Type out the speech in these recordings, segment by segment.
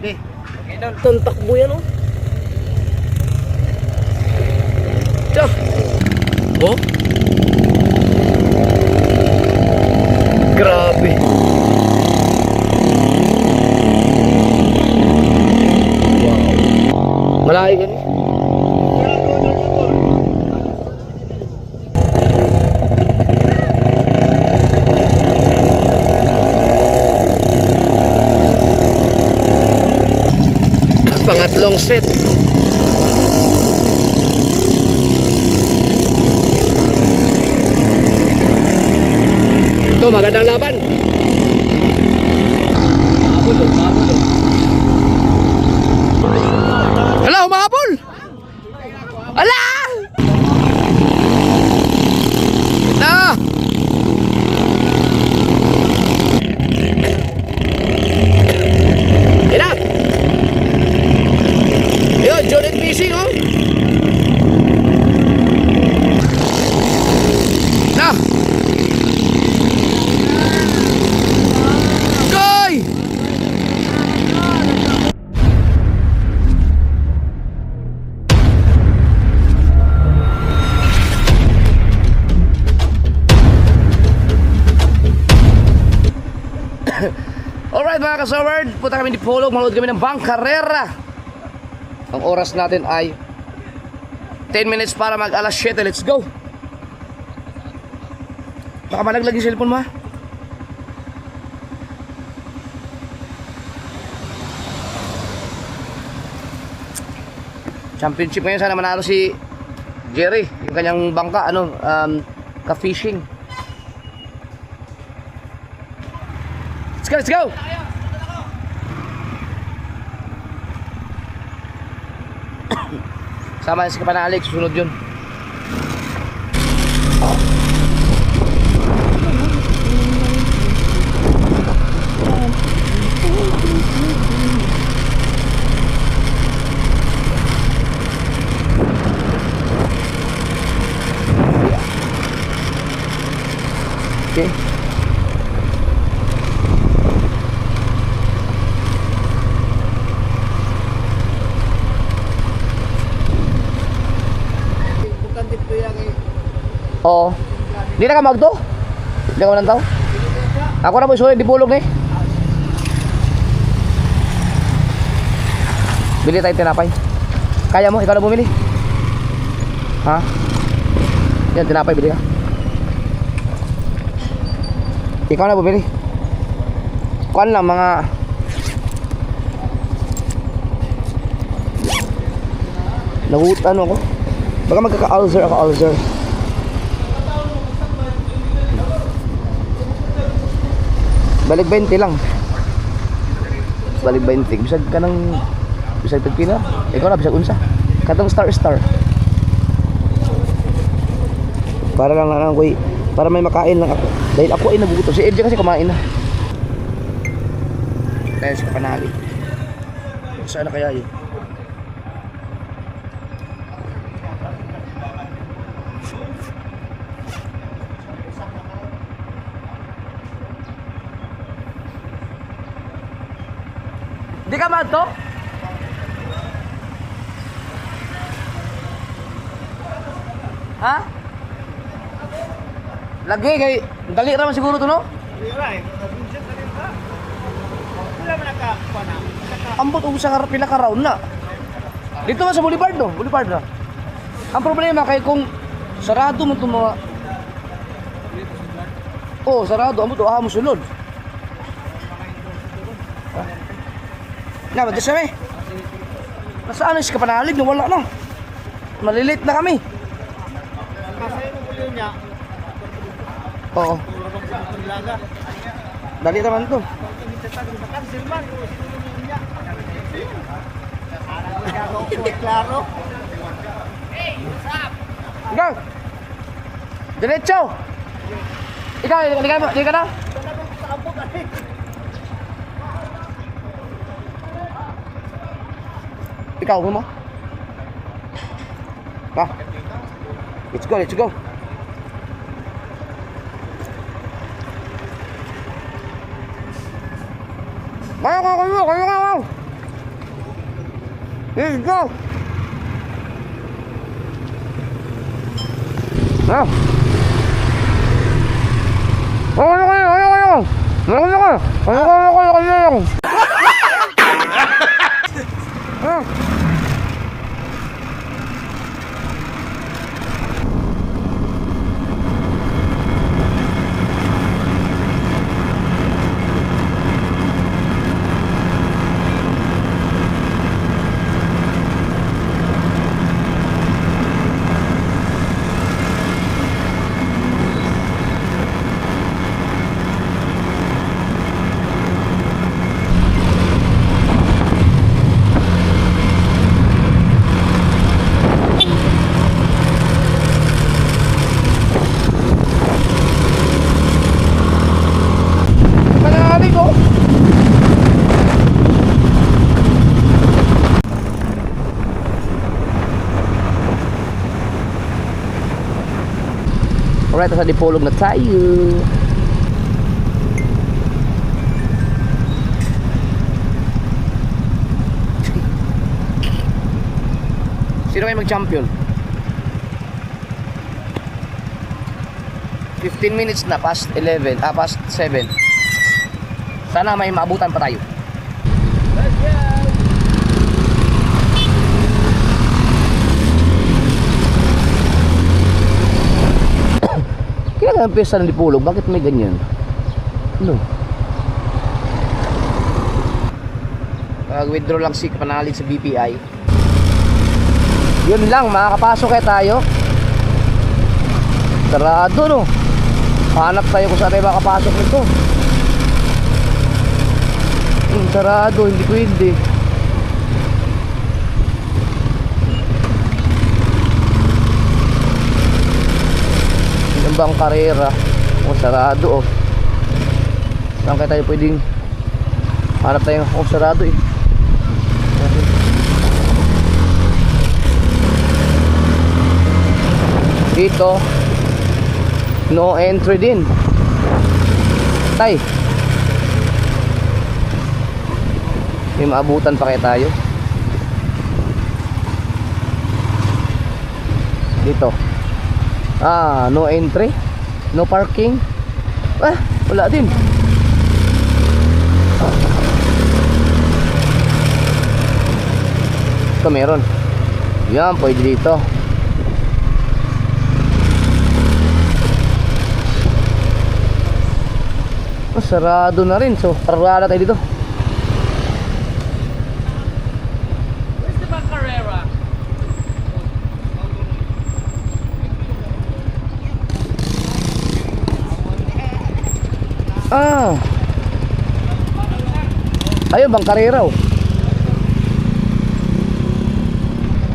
Okay. Itong takbo yan, oh. Tiyo. Oh. Grabe. Wow. Malayo yan. Pangatlong set. Ito, magandang laban. Hala, humahabol! Hala! Na! Ina! Yun, Jonet Fishing, oh! Na! Goy! Alright mga kasaward, punta kami di Polo, manood kami ng Bangkarera. Ang oras natin ay 10 minutes para mag alas 7. Let's go. Baka malaglag yung cellphone mo, ha? Championship ngayon, sana manalo si Jerry, yung kanyang bangka, ka-fishing. Let's go, let's go. Sama si Kapanalik, susunod yun. Okay. Oo. Di na ka magto? Di ka manantaw? Ako na mo isulit di pulog ni. Bili tayo tinapay. Kaya mo? Ikaw na bumili? Ha? Yan, tinapay, bili ka. Ikaw na bumili. Kuan lang mga nagutan ako. Baka magkaka-ulcer ako, ulcer. Balik 20 lang. Balik 20. Bisag ka ng bisag pagpila. Ikaw na bisag unsa. Katong star. Para lang ako, para may makain lang ako. Dahil ako ay nagugutom. Si Edja kasi kumain na. Dahil si Kapanali. Saan na kaya yun? Di ka man to? Ha? Lagi kay dali ra man siguro to, no? Ambot og sa pila ka round na. Dito man sa Boulevard, no? Boulevard na. Ang problema kay kung sarado mo to mga sarado ambot mo sulod. Na, magdasa kami. Nasaan na si Kapanalig? Wala na. Malilate na kami. Oo. Dali naman to. Ikaw. Diretso. Ikaw, di ka na? Ikaw mo? Ha? Let's go, let's go. Kayo. Let's go! Ah! Ayoko! Ah! Alright, nasa Dipolog na tayo. Sino kayo mag-champion? 15 minutes na, past 11, past 7. Sana may maabutan pa tayo. Kaya nga ang piyesta ng Dipolog, bakit may ganyan? Ano? Mag-withdraw lang si Panalig sa BPI. Yun lang, makakapasok kaya tayo. Sarado, no? Hanap tayo kung saan tayo makapasok nito. Sarado, hindi pwede. Yung bang karera? Sarado, oh. Saan kaya tayo pwedeng hanap tayo? Sarado, eh. Dito no entry din. Tay, may maabutan pa kaya tayo dito? No entry, no parking. Wala din. Ito meron. Yan, pwede dito. Sarado na rin, so parada tayo dito. Where's the Bancarera? Ayun, Bancarera, oh.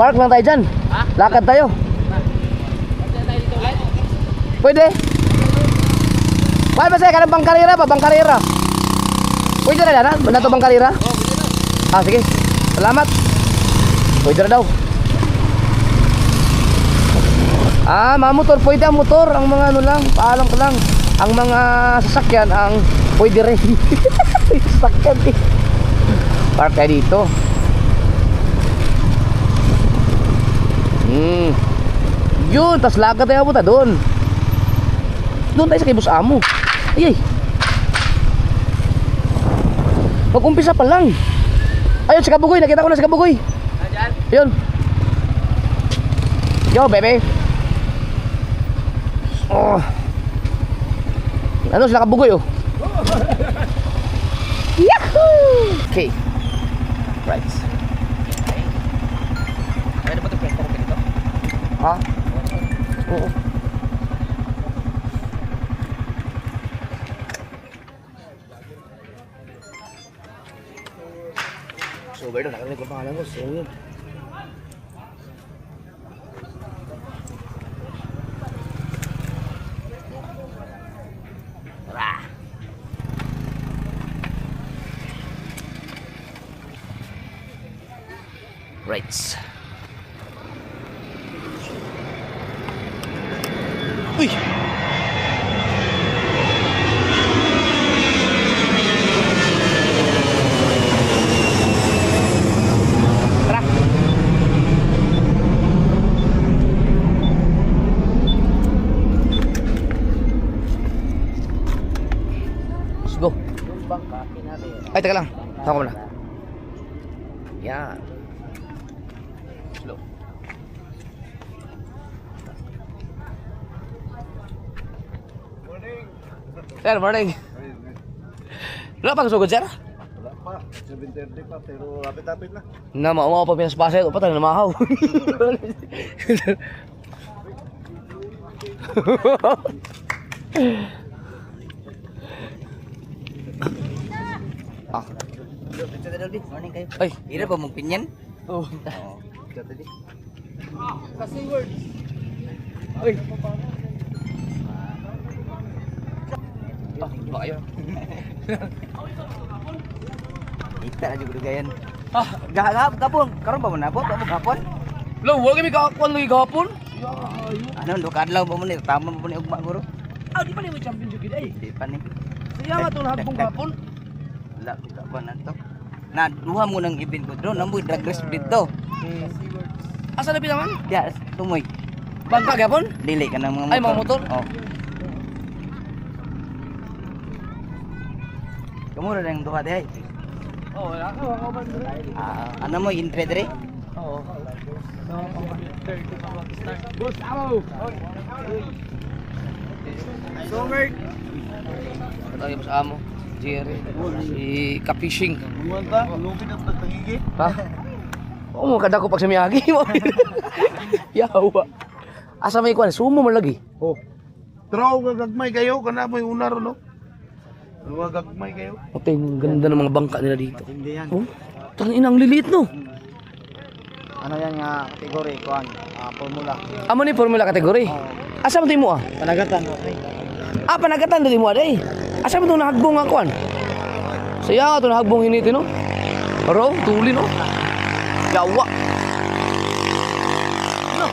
Park lang tayo dyan. Ha? Lakad tayo. Pwede. Wala ba sa'yo ka ng Bancarera ba? Bancarera. Pwede na yan, ha? Wala to Bancarera? Oh, pwede na. Sige. Salamat. Pwede na daw. Mga motor. Pwede ang motor. Ang mga ano lang. Paalam ko lang. Ang mga sasakyan ang pwede rin. Sasakyan eh. Park tayo dito. Yun. Tas lakad tayo puta doon. Doon tayo sa kay Boss Amo. Ay. Mag-umpisa pa lang. Ayun, si Kabugoy. Nakita ko na si Kabugoy. Nandiyan? Ayun. Yo, bebe. Oh. Ano sila Kabugoy, oh. Yahoo! Okay. Right. Pwede ba ito pwesto ko dito? Ha? Oo. So, Berto, nakarinig ko pangalan mo. So, yun. Tara! Right. Uy! Tara! bangka, kinari. Ay, teka lang. Tama ko na. Yan. Slow. Sir, morning. Wala pang sugod, sir? Wala pa, 7:30 pa, pero rapid-rapid na. Na, maumaw pa pinaspasa ito. Patay na namahaw. Ah. Morning kayo. Ay. Hirap ba mong pinyan? Oh. Oo. Dati. Kasi words. Ay. Ah, ba kayo? Kita na juga gayan. Ah, Gapon, karon ba mo nabot? Amo gapon? lo, wag kami kakakuan lagi gahapon. Ano ndo kadlaw ba mo ni tama mo ni ugma guro? Ah, di pa ni mo champion jud ay. Di pa ni. Siya nga tong habong gahapon. Wala ka ba nanto? Na duha mo nang event ko dro, namboy drag race dito. Asa na pinaman? Ya, tumoy. Bangka gahapon? Dili ka ng mga motor. Ay, mga motor? Oh. Kamura lang duha di ay. Oh, wala ka ako man dre. Ano mo intre dire? Oo. Boss, amo. Summer. Tayo mas amo. Jerry. Si Kapishing. Bumunta, lupit ang pagtangigi. Ha? Oo mo kada ko pag sa miyagi mo. Yawa. Asa may kwan, sumo man lagi. Oh. Traw gagmay kayo, kana mo yung unar no. Luwa gagmay kayo. Ote, ang ganda ng mga bangka nila dito. Hindi yan. Oh, tangin ang liliit no. Ano yan nga kategory kuan? Formula. Amo ni formula kategory. Asa mo mo ah? Panagatan. Ah, panagatan dali mo aday. Asa mo tong nahagbong nga kwan? Saya nga tong nahagbong hiniti no. Aro, tuli no. Yawa. No.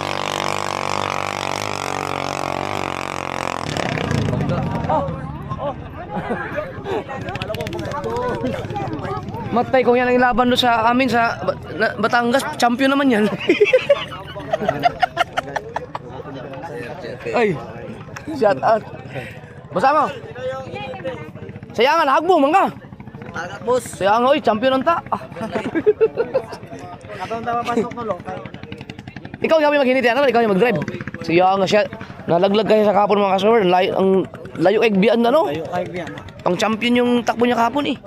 Matay kung yan ang ilaban doon sa amin sa Batangas, champion naman yan. Ay, shout out. Basta mo. Sayangan, hagbo man ka. Agak boss. Sayangan, oy, champion ang ta. Katong tama pasok no lo. Ikaw yung maghiniti, ano? Ikaw yung mag-drive. Sayangan siya. Nalaglag kasi sa kapon mga kasawer. Ang layo egbian na no. Kayo kay biyan. Pang champion yung takbo niya kapon eh.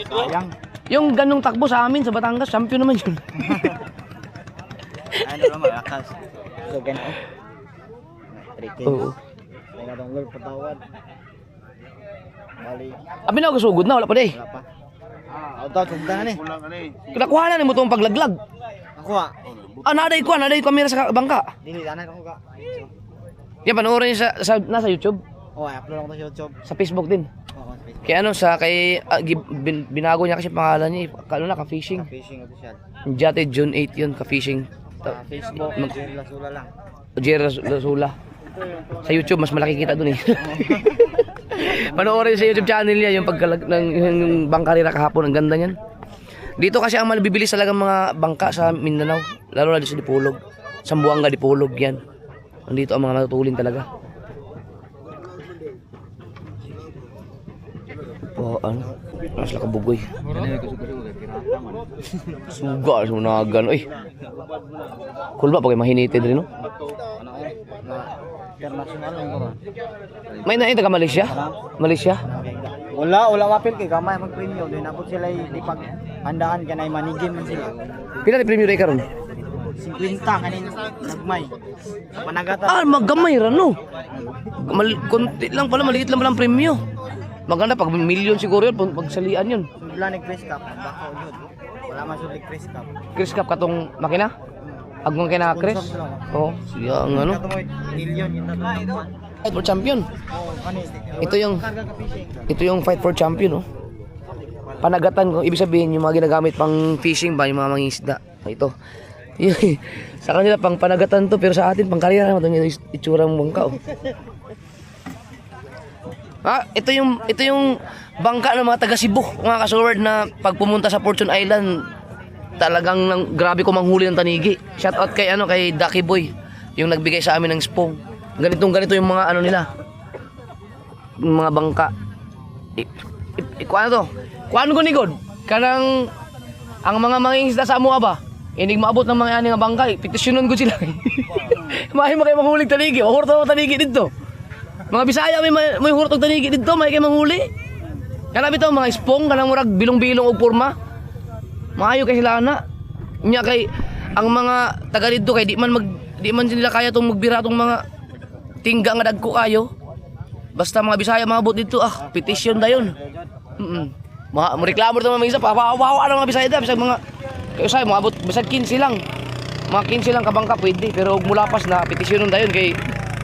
Sayang. Yung ganong takbo sa amin sa Batangas, champion naman yun. Ano naman akas. So gano. Tricky. Oo. May katong lord patawad. Bali. Abi na gasugod na, wala pa day. Wala pa. Auto tugdan ni. Kulang ani. Kinakuha na ni mo itong paglaglag. Ako ah. Ah, naday kamera sa bangka. Dili tanan ako ka. Yan, panoorin niyo nasa YouTube, Oh, i-upload ako sa YouTube. sa Facebook din. Oo, sa Facebook. Kaya ano, binago niya kasi pangalan niya, ano na, ka-fishing. Fishing official. Jate June 8 yun, ka-fishing. Sa Facebook, Jerry Lasula lang. Jerry Lasula. Sa YouTube, mas malaki kita dun eh. Panoorin sa YouTube channel niya, yung pagkalag ng bangkarira kahapon, ang ganda niyan. Dito kasi ang mabibilis talaga mga bangka sa Mindanao, lalo na dito sa Dipolog. Sambuanga, Dipolog yan. Nandito ang mga natutulin talaga. Oh, ano? Mas lakabugoy. Suga, sunagan. Uy. Cool ba pag mahinited rin, no? International lang ko. May nain taga Malaysia? Malaysia? Wala mapil kay gamay mag-premium din abot sila di pag handaan kanay manigin man sila. Pila ni premium ray karon? 50 kanin nagmay. Panagatan. Ah, magamay ra no. Konti lang pala, maliit lang pala ang premium. Maganda pag million siguro yun, pag salian yun. Sudla ni Chris Cup, bako yun. Wala man sudli Chris Cup. Chris Cup katong makina? Agmang kina Chris? Oo, siya ang ano. Katoy million yun na. Fight for champion. Oh, kani. Ito yung fight for champion, oh. Panagatan ko, ibig sabihin yung mga ginagamit pang fishing ba, yung mga mangingisda. Ito. Sa kanila pang panagatan to, pero sa atin pang karera naman yung itsura ng bangka, oh. Ah, ito yung bangka ng mga taga Cebu, mga kasolward, na pag pumunta sa Fortune Island, talagang grabe ko manghuli ng tanigi. Shout out kay Ducky Boy, yung nagbigay sa amin ng spong. Ganito yung mga ano nila, yung mga bangka. kuan to. Kuan ko ni god. Kanang ang mga mangingisda sa amuha ba? Inig maabot ng mga ani nga bangkay, petisyonon ko sila. May makay manghuli tanigi, hurto mo tanigi dito. Mga Bisaya may hurto tanigi dito, may kay manghuli. Kana bitaw mga ispong kanang murag bilong-bilong og porma. Maayo kay sila ana. Nya kay ang mga taga didto kay di man sila kaya tong magbira tong mga tingga nga dagko kayo. Basta mga Bisaya maabot dito, petisyon dayon. Mo reklamo to mga isa, pawawa na mga Bisaya da, bisag mga kay usay mo abot bisag 15 lang. Mga 15 lang kabangka pwede, pero og mulapas na petisyon dayon kay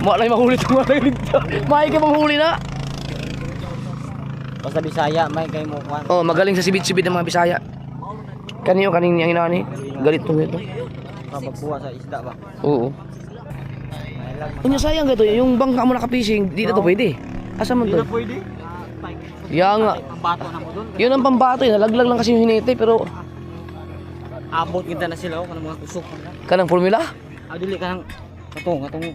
mo lay mahuli to mga dito. May kay manghuli na. Basta Bisaya may kay mo kuan. Oh, magaling sa sibit-sibit ng mga Bisaya. Kaniyo kaning yang inani, galit to ito. Kapagbuha sa isda ba? Oo. Unya sayang gato, yung bangka mo naka-fishing, di na to pwede. Asa man to? Pwede. Ya nga. Pambato na mo doon. Yun ang pambato, nalaglag lang kasi yung hinete pero Abot kita na sila kanang mga usok. kanang formula. Dili kanang katong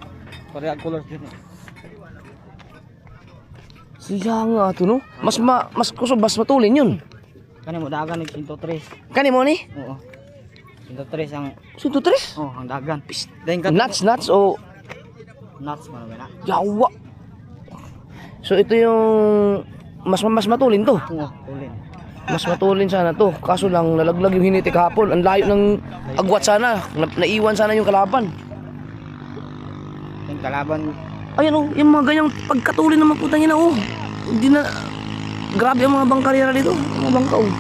pareha colors din. Siya nga to no. Mas kusog mas matulin yun. Kani mo dagan ni 103. Kani mo ni? Oo. 103 ang Sinto tres? ang dagan. Dayon ka Nuts o nuts man ba na? yawa. So ito yung mas matulin to. Oo, ulin. Mas matulin sana to. Kaso lang nalaglag yung hinete kahapon. Ang layo ng agwat sana. Naiwan sana yung kalaban. Yung kalaban Ayan oh, yung mga ganyang pagkatulin ng mga putang ina oh. Hindi na grabe ang mga bangkaryera dito. Mga bangka oh.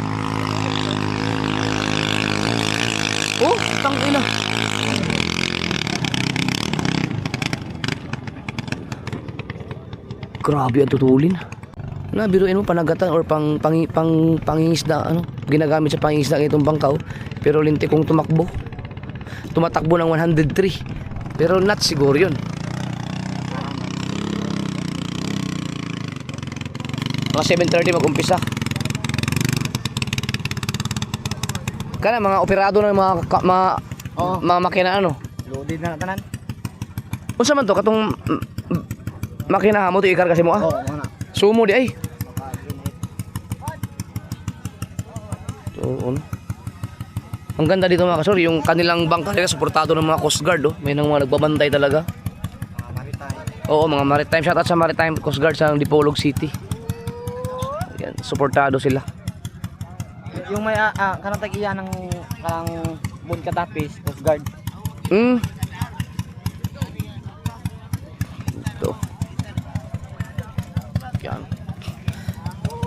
Oh, tangina. Grabe ang tutulin. Na biruin mo panagatan or pangingisda ano, ginagamit sa pangingisda itong bangkaw pero linti kong tumatakbo ng 103 pero not siguro yun. Mga 7:30 mag-umpisa. Kana mga operado ng mga makina ano. loaded na tanan. Unsa man to katong makina mo to ikarga si mo Oo, ana. Sumo di ay. Oo. Ang ganda dito mga kasor, yung kanilang bangka nila suportado ng mga Coast Guard oh. May nang mga nagbabantay talaga. Maritime. Oo, mga maritime. Shout out sa maritime Coast Guard sa Dipolog City. Yan, suportado sila. Yung may kanang tag-iya ng kanang Bun Katapis, Coast Guard. Ito. Yan.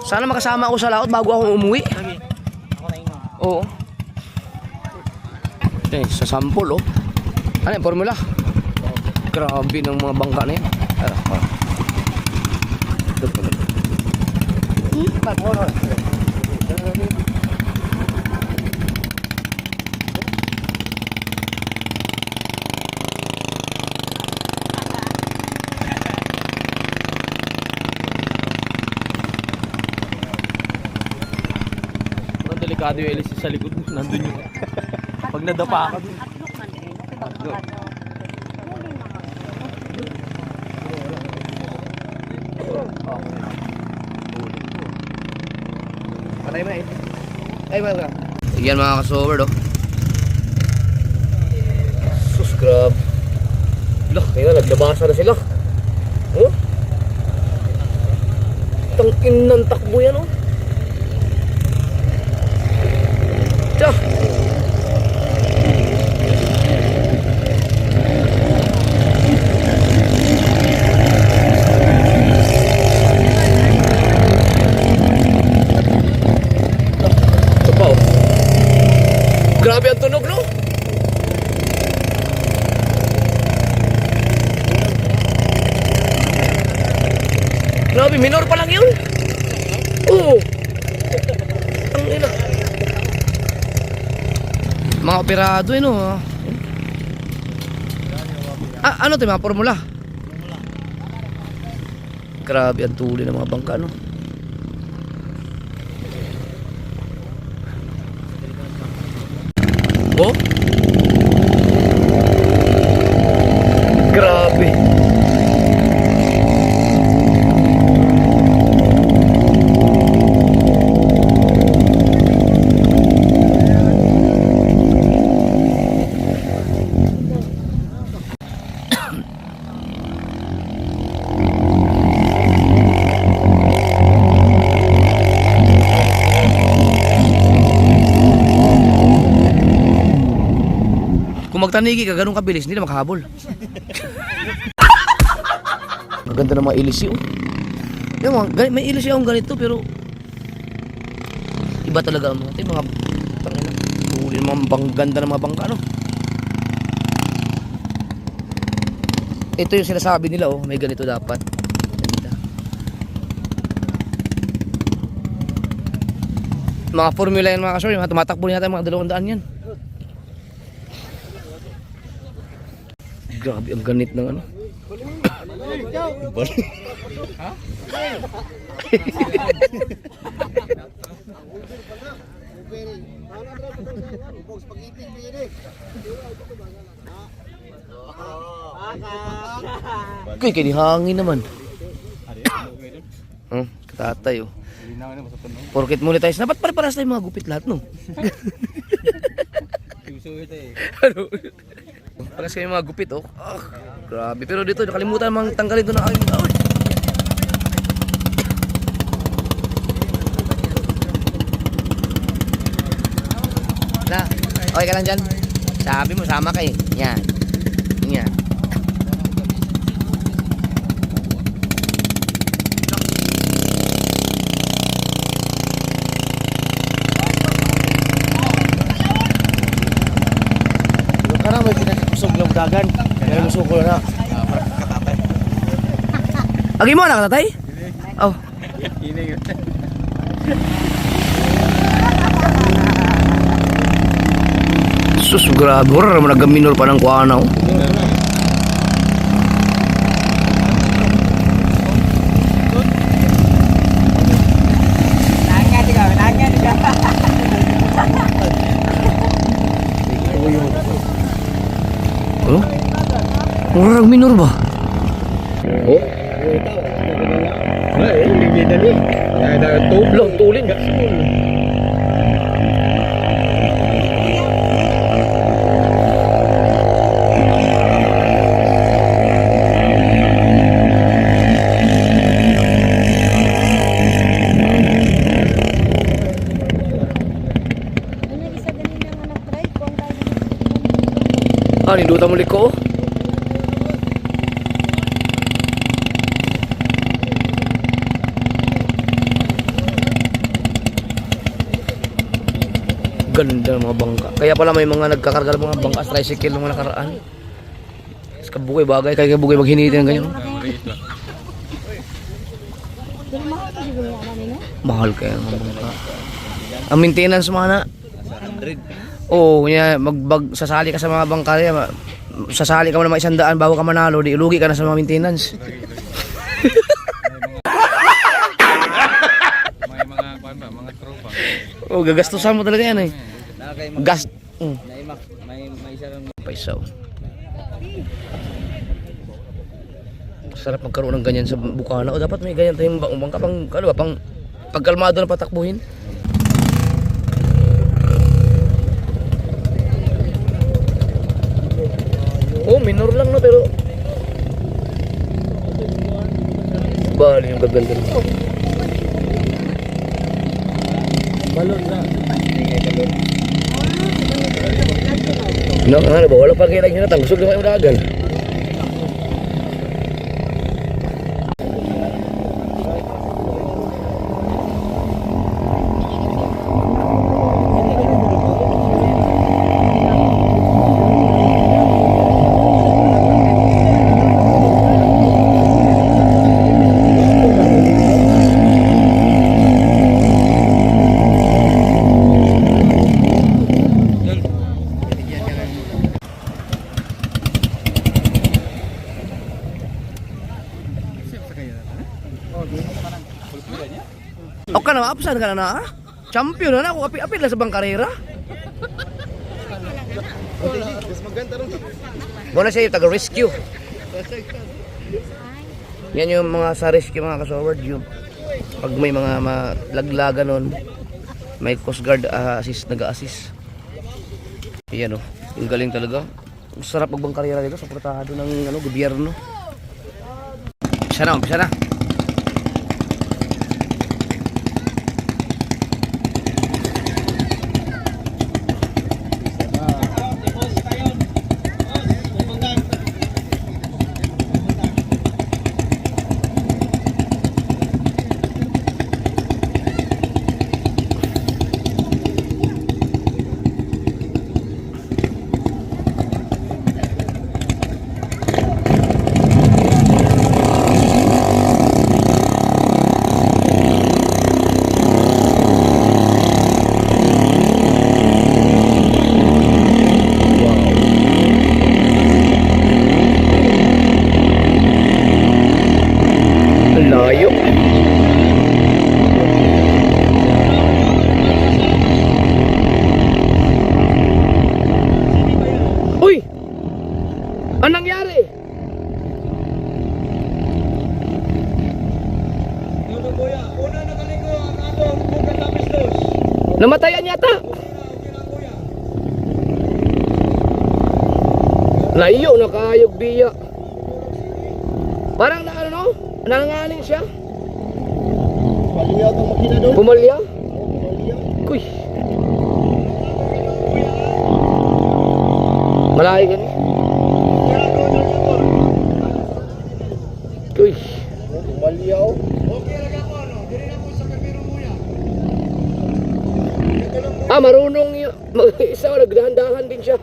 Sana makasama ako sa laot bago ako umuwi. Lagi. Ako na ingon. Oo. Eh, sa sample oh. Ano yung formula? Grabe ng mga bangka na yan. Delikado yung LC sa likod, nandun yung pag nadapa ka dun. Patay mo na eh. Ay, wala. Yan mga kasover do. Sus, grab. Lah, kaya naglabasa na sila. Oh? Tangin ng takbo yan oh. Tiyo. Ito pa oh. Grabe ang tunog no? Grabe, minor pa lang yun. Oo. Ang ina. Mga operado eh no. Ano ito mga formula? Grabe ang tuli ng mga bangka no. Oh? Grabe. Kung magtanigi ka, ganun kabilis, hindi na makahabol. Maganda ng mga ilisi, oh. Yung mga, may ilisi akong ganito, pero iba talaga ang mga tangina. Huli ng mga ganda ng mga bangka, no? Ito yung sinasabi nila, oh, may ganito dapat. Ganda. Mga formula yan mga kasor, yung tumatakbo natin mga 200 yan. Grabe ang ganit ng ano. Kay hangin naman. Katatay oh. Porket monetize, dapat pare-paras tayo mga gupit lahat no. Ano? Paras kayo mga gupit oh. Ah, grabe. Pero dito nakalimutan mang tanggalin doon ang aking tao. Na, okay ka lang dyan? Sabi mo sama ka eh. Yan. Yan. Karang may pinasok ng dagan. Kaya musuko na. Agi mo na tatay? Oh. Sus, grabe. Horror naman nagaminor pa ng kuana oh. Oh? Horror minor ba? Oh? Lang tulin. Ah, ninduta mo liko. Ganda ng mga bangka. Kaya pala may mga nagkakarga ng mga bangka sa tricycle ng mga nakaraan. Sa kabugay bagay, kaya kabugay maghiniti ng ganyan. Mahal kaya ng mga bangka. Ang maintenance mo na. Oo, kanya sasali ka sa mga bangka niya, sasali ka mo na mga 100 bago ka manalo, di lugi ka na sa mga maintenance. May mga tropa. Oh, gagastusan mo talaga yan eh. Gas. May isa lang. Paisaw. Sarap magkaroon ng ganyan sa Bukana. O dapat may ganyan tayong bangka pang pagkalmado na patakbuhin. Oh, minor lang no pero bali yung gagal. Balon na. No, ano ba? Wala pa kailang hinatang. Gusto ko yung dagal. O ka na, apsan ka na champion na ako, apit lang sa bang karera. Muna siya yung taga-rescue. Yan yung mga sa rescue mga kasoward yung pag may mga malaglaga nun, may Coast Guard nag-assist. Yan o, yung galing talaga. Sarap magbang karera dito, suportado ng gobyerno. Umpisa na. Namatayan yata. Layo, nakayog biya. Parang na ano no? Nangangaling siya. Paliya itong makina doon. Pumalya. Kuy. Malayo ka ni. Kuy. Paliya o. Marunong yun. Isa ko, nagdahan-dahan din siya.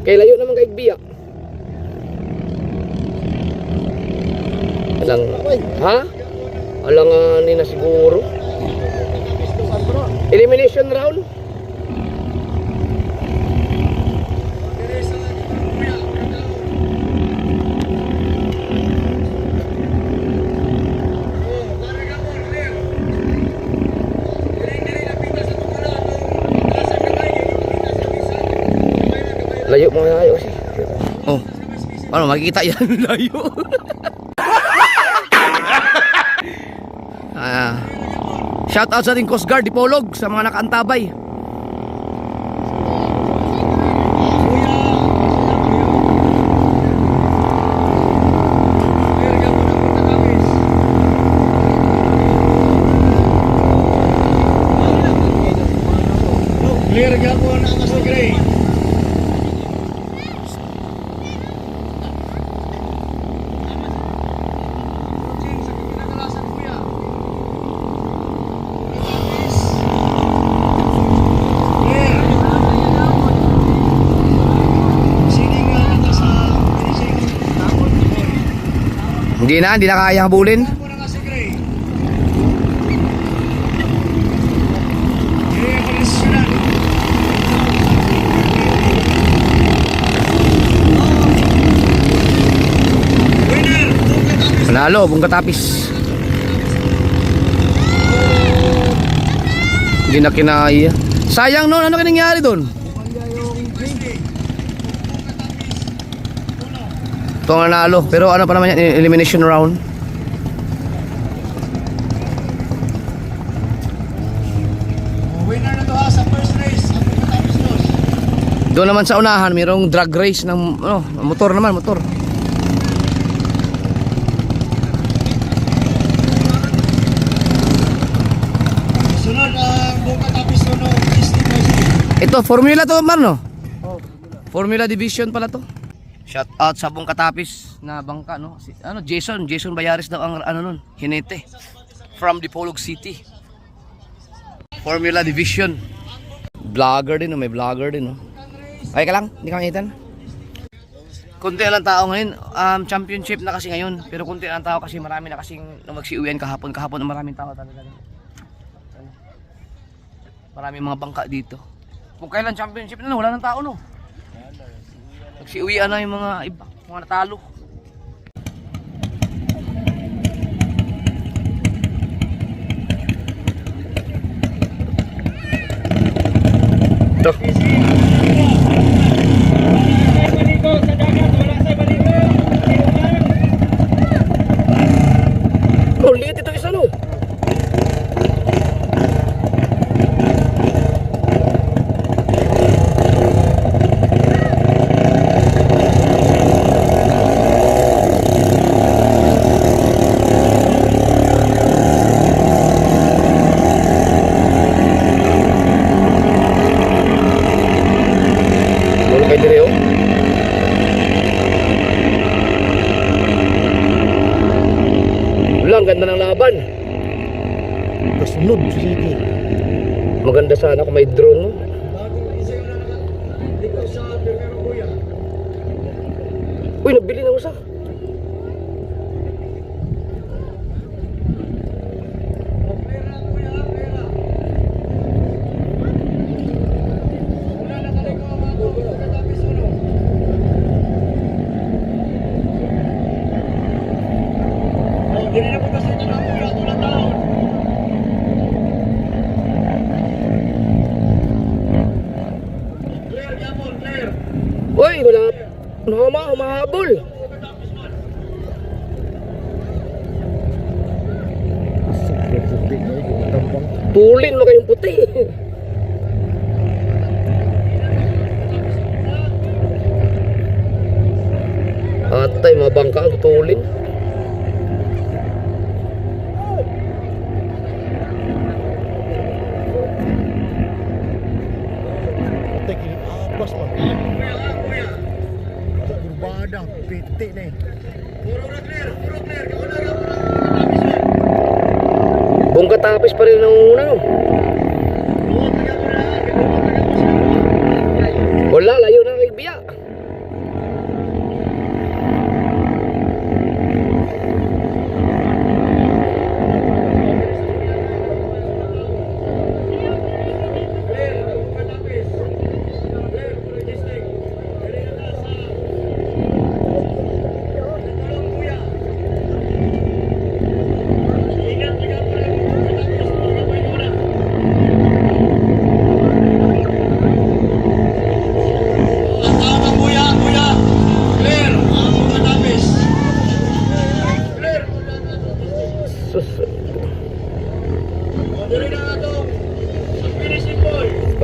Kaya layo naman kay biya. Alang, ha? Alanganin na siguro. Elimination round. Layo mo layo sih. Oh. Paano makikita yan layo? Shout out sa ating Coast Guard Dipolog sa mga nakaantabay. Clear gapon ang Master Gray. Hindi na kaya habulin. Panalo, Bungka Tapis. Hindi na kinaya. Sayang no, ano nangyari doon? Ito ang nanalo, pero ano pa naman yan, elimination round. Winner na to ha sa first race. Doon naman sa unahan, mayroong drag race ng motor naman, motor. Sunod ang Bungka Tapis no. Ito, formula to man no? Formula Division pala to. Shout out sa Bungka Tapis na bangka no. Jason Bayares daw ang nun, hinete. From Dipolog City. Formula Division. Vlogger din no, may vlogger din no. Okay ka lang? Hindi ka makitan? Kunti lang tao ngayon. Championship na kasi ngayon. Pero kunti lang tao kasi marami na kasing nung magsi-uwian kahapon na maraming tao talaga. Maraming mga bangka dito. Kung kailan championship na wala nang tao no. Nagsi-uwian na yung mga iba, mga natalo. Ito. Oh, liit ito isa no. Ang ganda ng laban. Kasunod, sige. Maganda sana kung may drone no? Uy, nabili na usa. Uy, wala. Humahabol. Pulin mo kayong puti. Atay, mga bangka ang tutulin. Apas mo. Kurbadang, piti na eh. Buong katapis pa rin ng una, no? Wala, layo na kay Biya.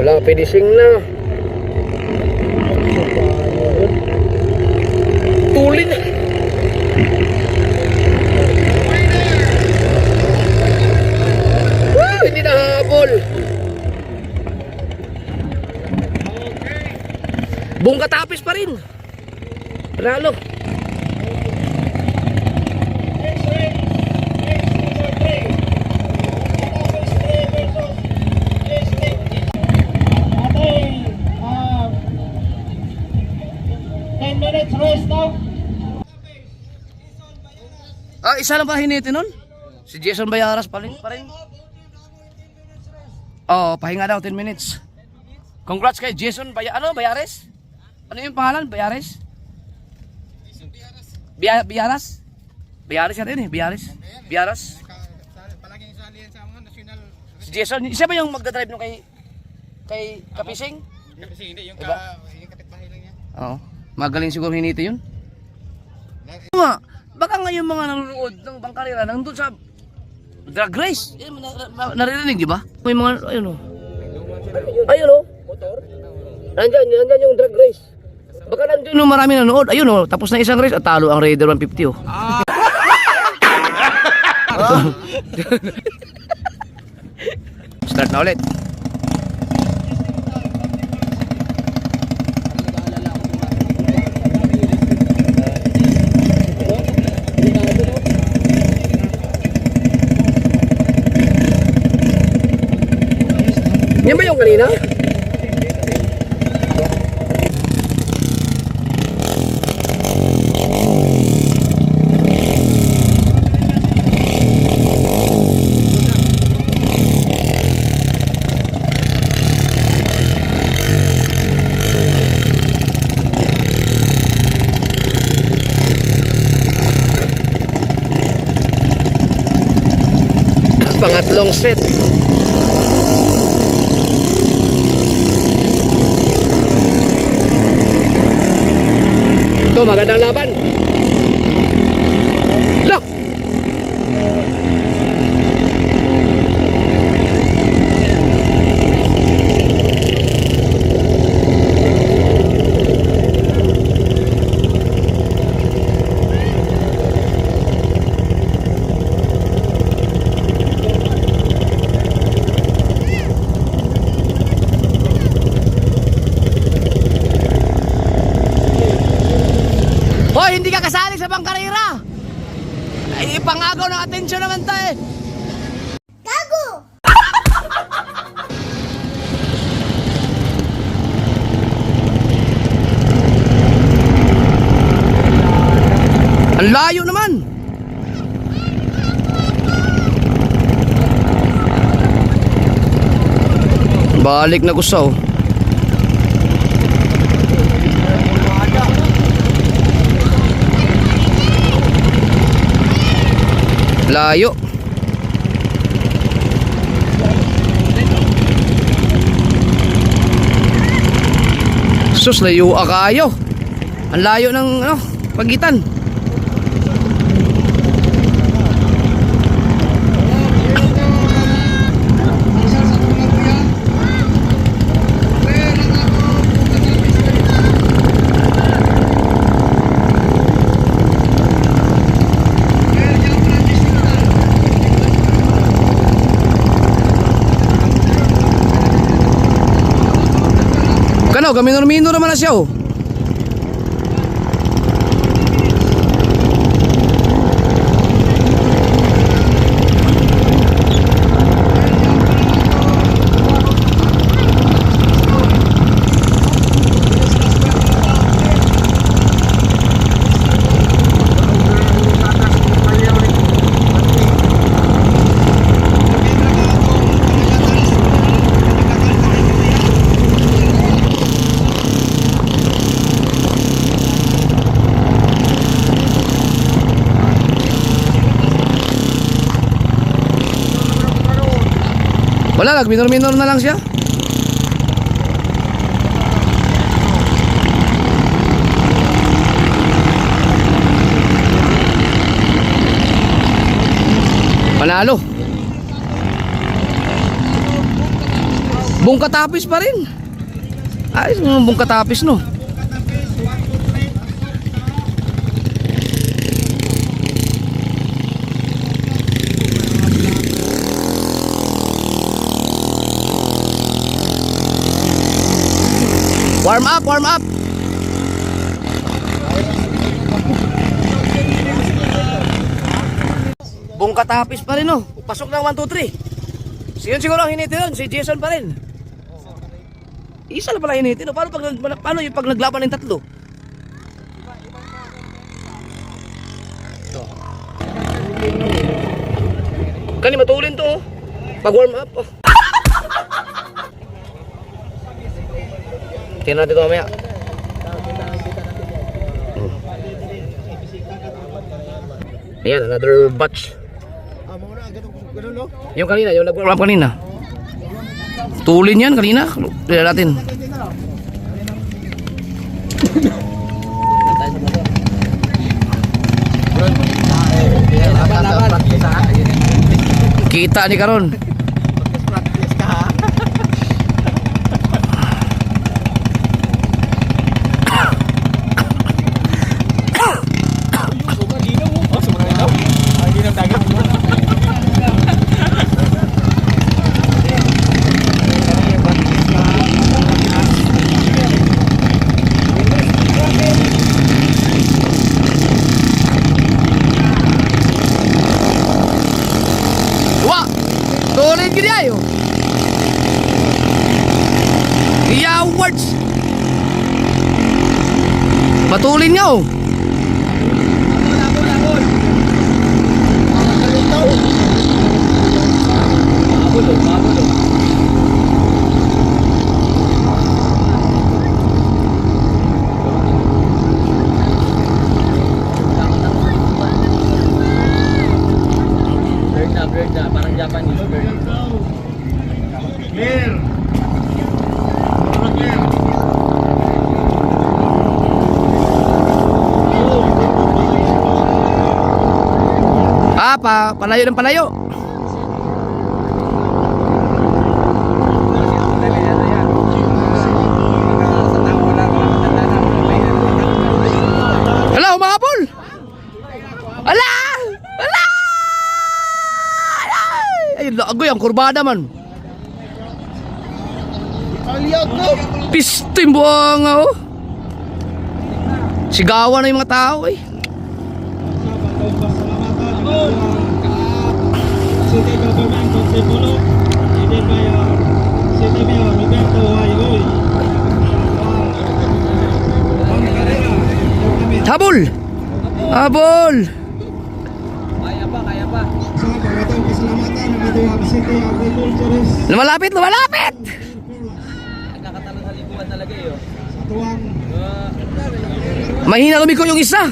Wala, finishing na. Tulin na. Wow, hindi nahabol. Buong katapis pa rin. Panalo. Isa lang ba hiniti nun? Si Jason Bayaras pa rin. Oh, pahinga daw 10 minutes. Congrats kay Jason Bayares? Ano yung pangalan? Bayares? Bayaras? Bayares yan din eh, Bayaras. Palaging sali yan sa mga national. Si Jason, siya ba yung magdadrive nung kay Kapising? Kasi hindi, yung Diba? kapitbahay lang yan. Oo. Magaling siguro hiniti yun. Baka ngayon mga nanonood ng bangkarera nandun sa drag race. Naririnig, di ba? May mga, ayun o. Ayun o. Nandyan yung drag race. Baka nandun yung marami nanonood. Ayun o, tapos na isang race at talo ang Raider 150 o. Start na ulit. Yan ba yung kanina? Pangatlong set. Ito, magandang laban. Look! Hoy, hindi ka kasali sa bangkarera. Ay, ipangagaw ng atensyon naman tayo. Gago! Ang layo naman. Balik na gusto. Layo. Sus, layo kayo. Ang layo ng pagitan. Ano, gaminor-minor naman na siya oh. Wala, minor-minor na lang siya. Panalo. Bungkatapis pa rin. Ayos mo bungkatapis no. Warm up, warm up. Bungkatapis pa rin oh. Pasok na 1, 2, 3. Siguro ang hiniti yun, si Jason pa rin. Isa na pala hiniti no. Paano yung pag naglaban ng tatlo? Kani matulin to oh. Pag warm up oh. Tingnan natin ito mamaya. Ayan, another batch. Yung kanina, yung nag-warm up kanina. Tulin yan kanina. Tingnan natin. Kita ni karon. Tulid gini ayo. Iya words. Matulin nga oh. Bird na, parang Japanese bird. Clear! Palayo ng palayo. Hala, humabol! Hala! Hala! Ay, agoy, ang kurbada man. Pistim buwanga oh. Sigawan na yung mga tao eh. City Government Contribulo, headed by City Mayor Roberto Aygoy. Habol! Habol! Kaya pa. Sa kagatang keselamatan ng ating City Agriculturist Lumalapit, lumalapit! Nakatalo sa likuan talaga eh. sa tuwang Mahina lumiko yung isa.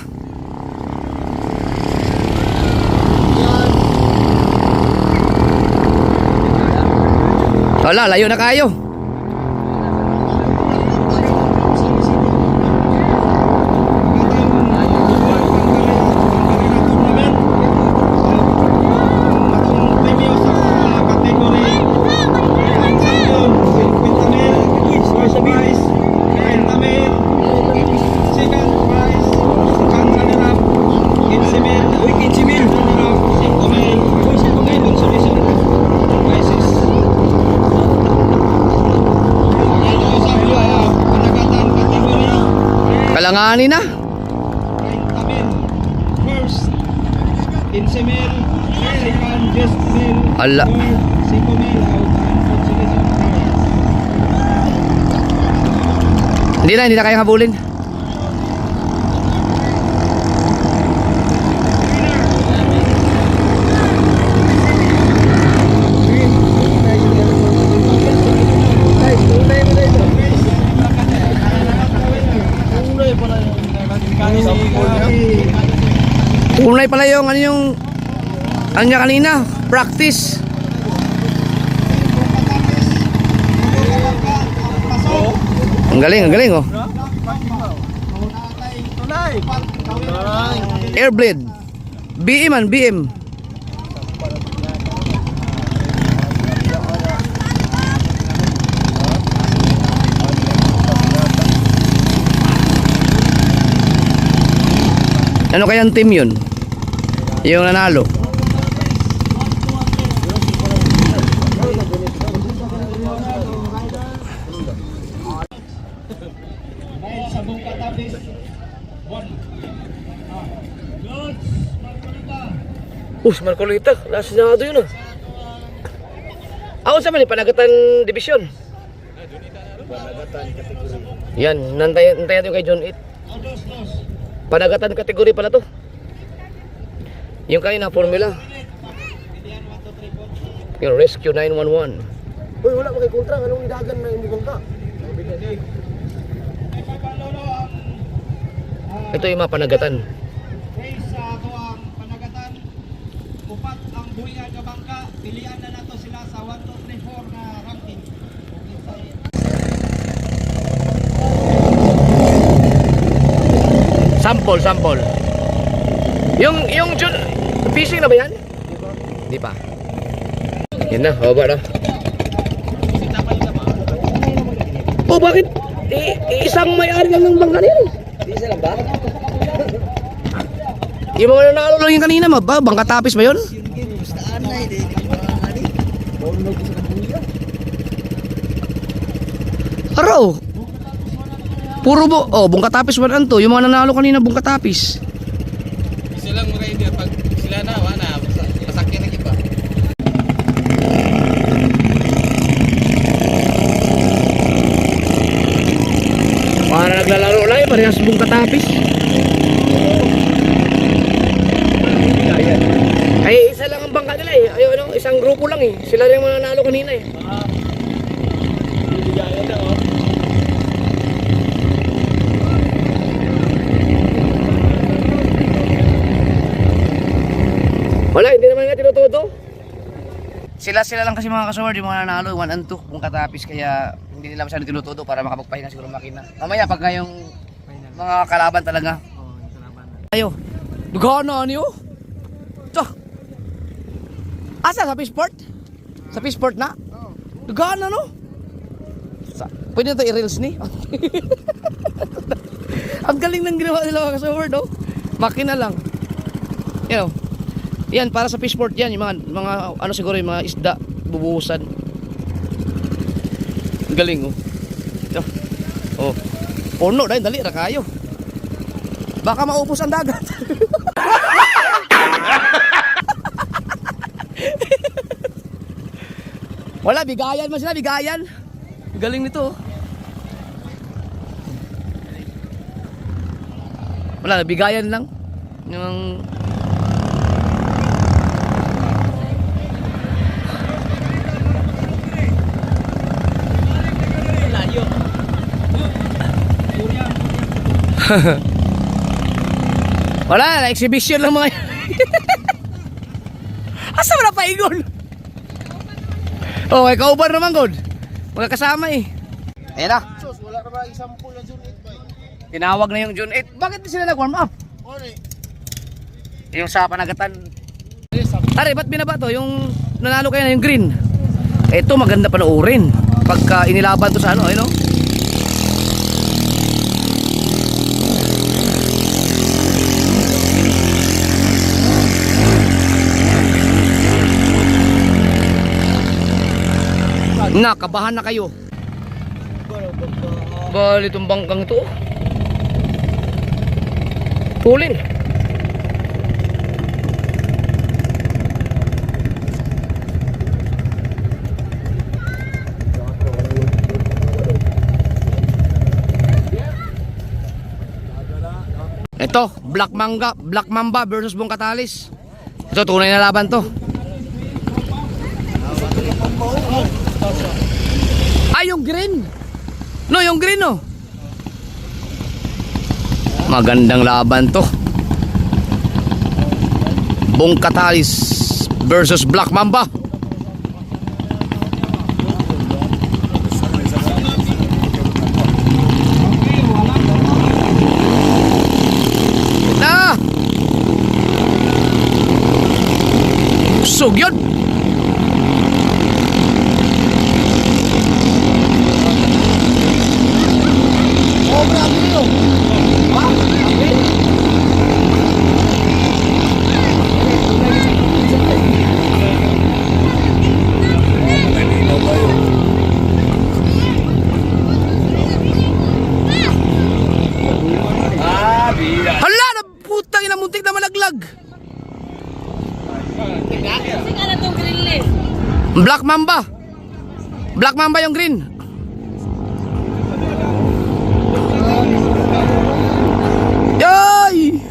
Wala, layo na kayo. Ani na. Right Tamil. First, Insemel. Second, Justmel. Ala. Third, Sicomel out and consolation prize. Hindi na kaya habulin. Kulay pala yung ano niya kanina, practice. Ang galing oh. Airblade. BM man, BM. Ano kayang team yun? Yung nanalo. Dahil sa buong katapis, 1. Marcolita. Nasa Senado yun ah. Ako sa man, panagatan division. Yan, nantayan yung kay John 8. Panagatan kategori pala to. Yung kanina formula. Yung Rescue 911. Uy, wala pa kay kontra. Anong idagan na hindi kontra? Ito yung mga panagatan. Race sa ato ang panagatan. Upat ang buhian ka bangka. Pilihan na nato sila sa 1, 2, 3, 4 na ranking. Sample. Yung John, fishing na ba yan? Di pa. Yan na, haba na. Oh, bakit? Isang may-ari lang ng bangka nila. Isa lang ba? Yung mga nanalo lang yung kanina, bangka tapis ba yun? Araw. Puro bangka tapis man to. Yung mga nanalo kanina, bangka tapis. Silang rider pag sila na wala masakyan ng iba. Para naglalaro lang parehas bangka tapis. Ay, isa lang ang bangka nila eh. Ay, isang grupo lang eh. Sila rin yung mga nanalo kanina eh. Wala, hindi naman nga tinutodo. Sila lang kasi mga kasaward, yung mga nanalo, 1 and 2 kung katapis, kaya hindi nila masyado tinutodo para makapagpahinga siguro makina. Mamaya pag ngayong mga kalaban talaga. Ayo, dugana niyo. Ito. Asa sa Fishport? Sa Fishport na? Dugana no? Pwede na ito i-reels ni? Ang galing ng ginawa nila mga kasaward, oh. Makina lang. Yan oh. Yan, para sa Fishport yan, yung mga ano siguro yung mga isda, bubuhusan. Galing oh. Ito. Oh. Puno dahil dali ra kayo. Baka maubos ang dagat. Wala, bigayan man sila, bigayan. Galing nito oh. Wala, bigayan lang. Yung wala, na exhibition lang mga. Asa wala pa igon? Oh, may kauban naman god. Magkakasama eh. Ayan na. Sus, wala na ba isang pula June 8 ba? Tinawag na yung June 8. Bakit di sila nag-warm up? Yung sa panagatan. Tari, ba't binaba to? Yung nanalo kayo na yung green. Ito maganda panoorin. Pagka inilaban to sa ano, ayun o. Nakabahan na kayo. Bali itong bangkang ito. Tulin. Ito, Black Mamba versus Bongkatalis. Ito, tunay na laban to. Ay, yung green. No, yung green, no. Magandang laban to. Bongkatalis versus Black Mamba. Na! Usog yun. Hala, na putang ina, muntik na malaglag. Black Mamba. Black Mamba yung green. Yay!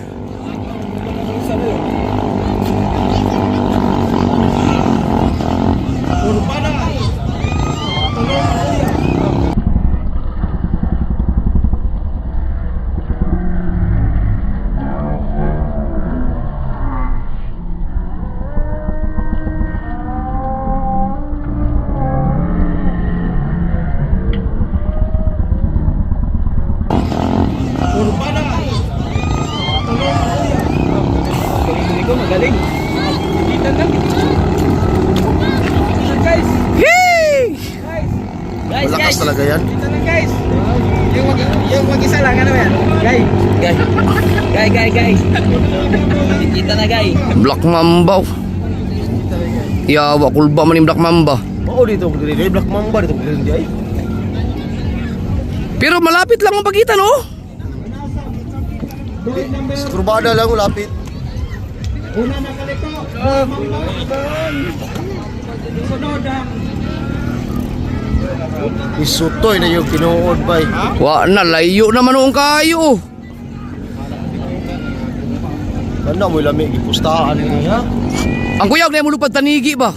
Malakas talaga yan. Yung mag-isa lang, ano yan? Guy. Kita na, guy. Black Mamba. Yawa, kulba man yung Black Mamba. Oo, dito ang green. Black Mamba dito ang green di ay. Pero malapit lang ang pagitan, oh. Kurbada lang lapit. Una na kaliko. Sunod ang Isutoy na yung kinuod bay. Wa na, layo naman noong kayo. Kanda mo lamig ipustahan niya. Ang kuyag na yung mulupad tanigi ba?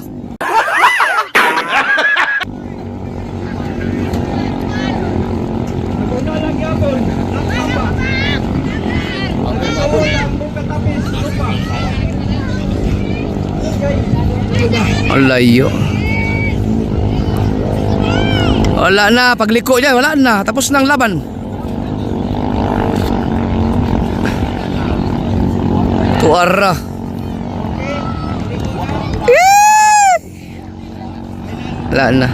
una lang yapon. Ang Bongkatalis upa. Ang layo. Wala na, pagliko niya, wala na. Tapos na ang laban. Tuara. Wala na.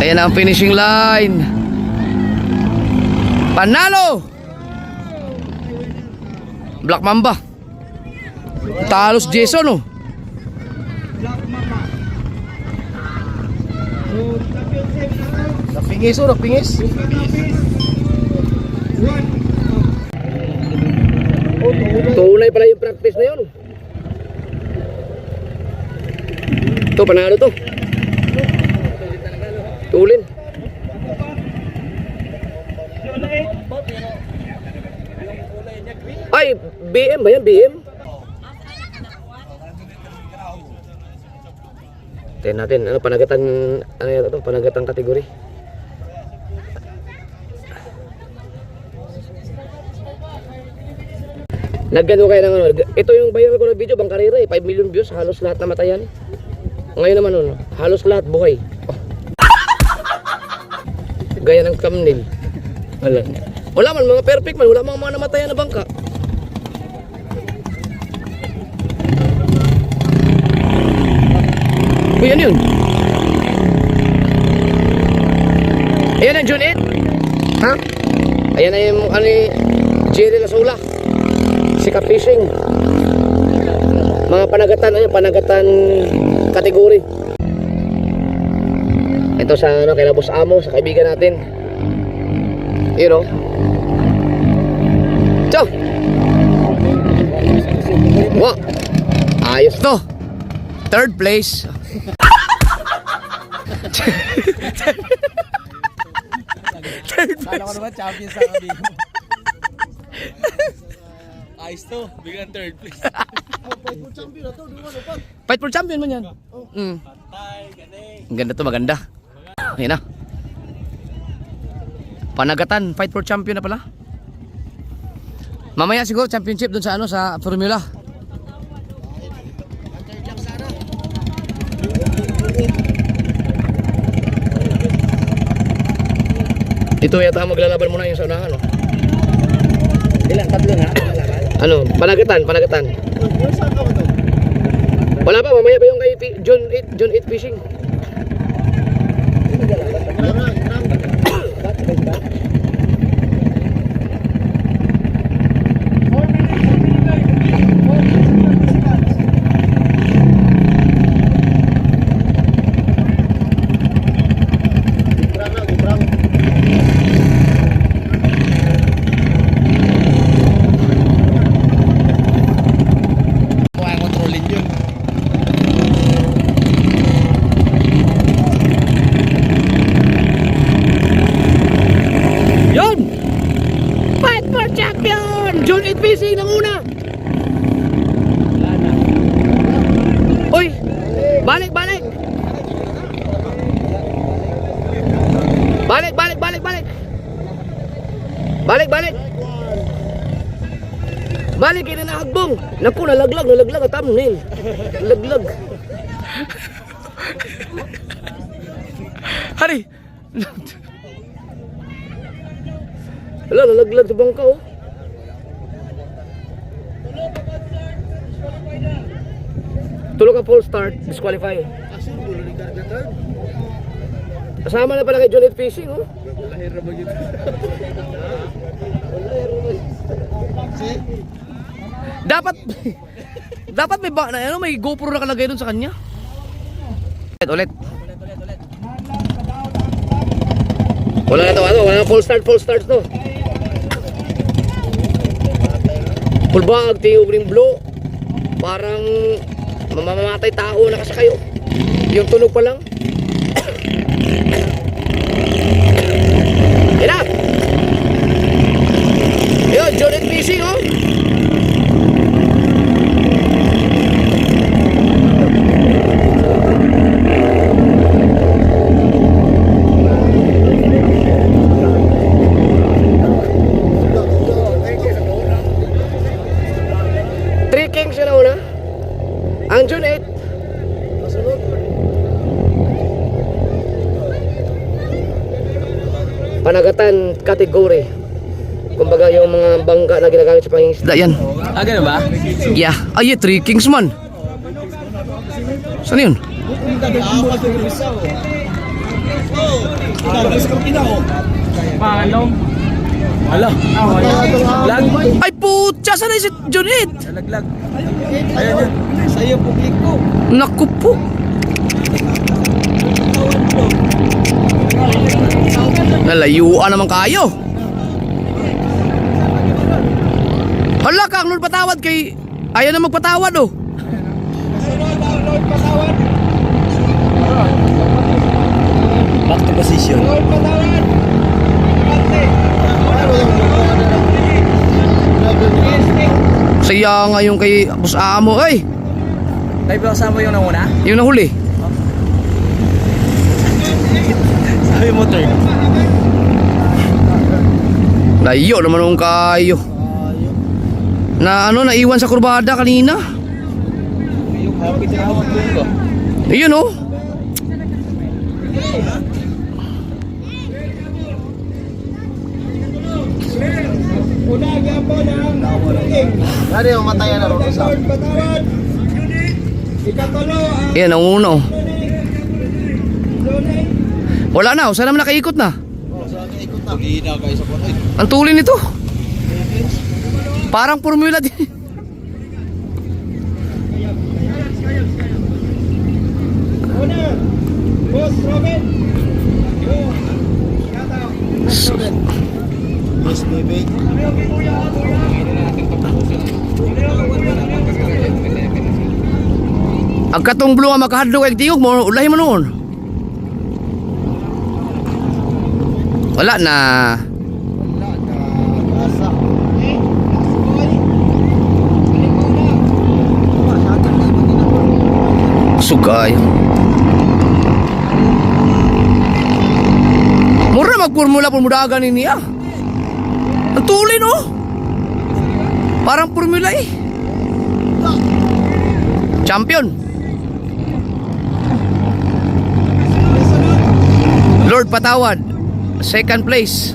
Ayan ang finishing line. Panalo! Black Mamba. Talos Jason, oh. Napingis oh, napingis. Tunay pala yung practice na yun. Ito, panalo to. Tulin. Ay, BM ba yan? BM? Tingnan natin, ano panagatan, ano yan ito? Panagatan kategory. Nagano kayo ng ano? Ito yung viral ko na video, bang karera eh. 5 million views, halos lahat namatayan. Ngayon naman ano, halos lahat buhay. Gaya ng thumbnail. Wala man mga perfect man, wala mga namatayan na bangka. Uy, ano yun? Ayan ang June 8. Ha? Ayan na yung ano, Jerry Lasula. Sika Fishing. Mga panagatan, ano, panagatan kategory. Ito sa ano, kay Boss Amo, sa kaibigan natin. Yun o. Ciao! Wow! Ayos to! Third place. Kala ko naman champion sa kami. Ayos to, biglang third place. Fight for champion man yan. Ang ganda to, maganda. Ayan na. Panagatan, fight for champion na pala. Mamaya siguro championship dun sa ano, sa formula. Ito yata maglalaban muna yung sa unahan, no? Ilan? Tatlo na? Ano, panagatan. Wala pa, mamaya pa yung kay John 8 Fishing. Kaya kontrolin yun. Yun! Fight for champion! John 8 Fishing ng una! Uy! Balik! Balik! Balik, yun na nahagbong. Naku, nalaglag ang thumbnail. Nalaglag. Hari! Wala, nalaglag sa bangka, oh. Tulog ka full start, disqualify. Kasama na pala kay John 8 Fishing, oh. Dapat may GoPro na kalagay doon sa kanya. Ulit. Wala na to, wala na full start to. Full bag, tiyubring blow. Parang mamamatay tao na kasi kayo. Yung tunog pa lang. Yan na. Yun, John 8 Fishing, oh. Three Kings yun na una. Ang John 8 panagatan category. Kumbaga yung mga bangka na ginagamit sa pangingisda yan. Ah, gano'n ba? Yeah. Ay, Three Kings man. Saan yun? Hala. Lag. Ay, putya! Saan na si John 8? Nalaglag. Ayan yun. Sa'yo, publik ko. Naku po. Nalayuan naman kayo. Hala ka, ang Lord patawad kay... Ayaw na magpatawad, oh. Back to position. Saya nga yung kay Boss Amo, ay. Tayo ba kasama yung nanguna? Yung nahuli. Sabi mo, third. Layo naman nung kayo. Na ano, naiwan sa kurbada kanina. Yung happy tinawag ko. Ayun, oh. Ano yung matayan na ron sa? Yan, ang una, oh. Wala na, oh. Saan naman nakaikot na? Hindi na kayo sa potay. Ang tuloy nito. Parang formula din. Boss Robin. Ang katong blue nga makahadlo kay tiyog mo, ulahi mo noon. Wala na. Sugay. Mura magpurmula pumudagan ini ah. Ang tuloy no. Parang formula eh. Champion. Lord Patawad, second place.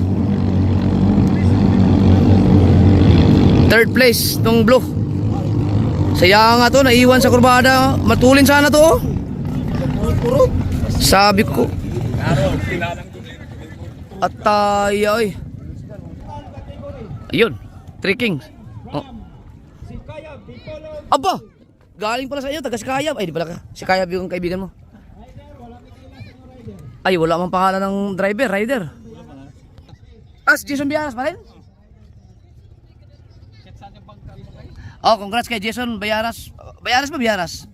Third place tong blue. Saya nga to, naiwan sa kurbada. Matulin sana to oh. Sabi ko. Atay ay. Ayun, 3 Kings. Oh. Aba, galing pala sa inyo, taga Sikayab. Ay, di pala ka. Sikayab yung kaibigan mo. Ay, wala mang pangalan ng driver, rider. Ah, si Jason Bayaras pa rin? Oh, congrats kay Jason Bayaras. Bayaras ba Bayaras?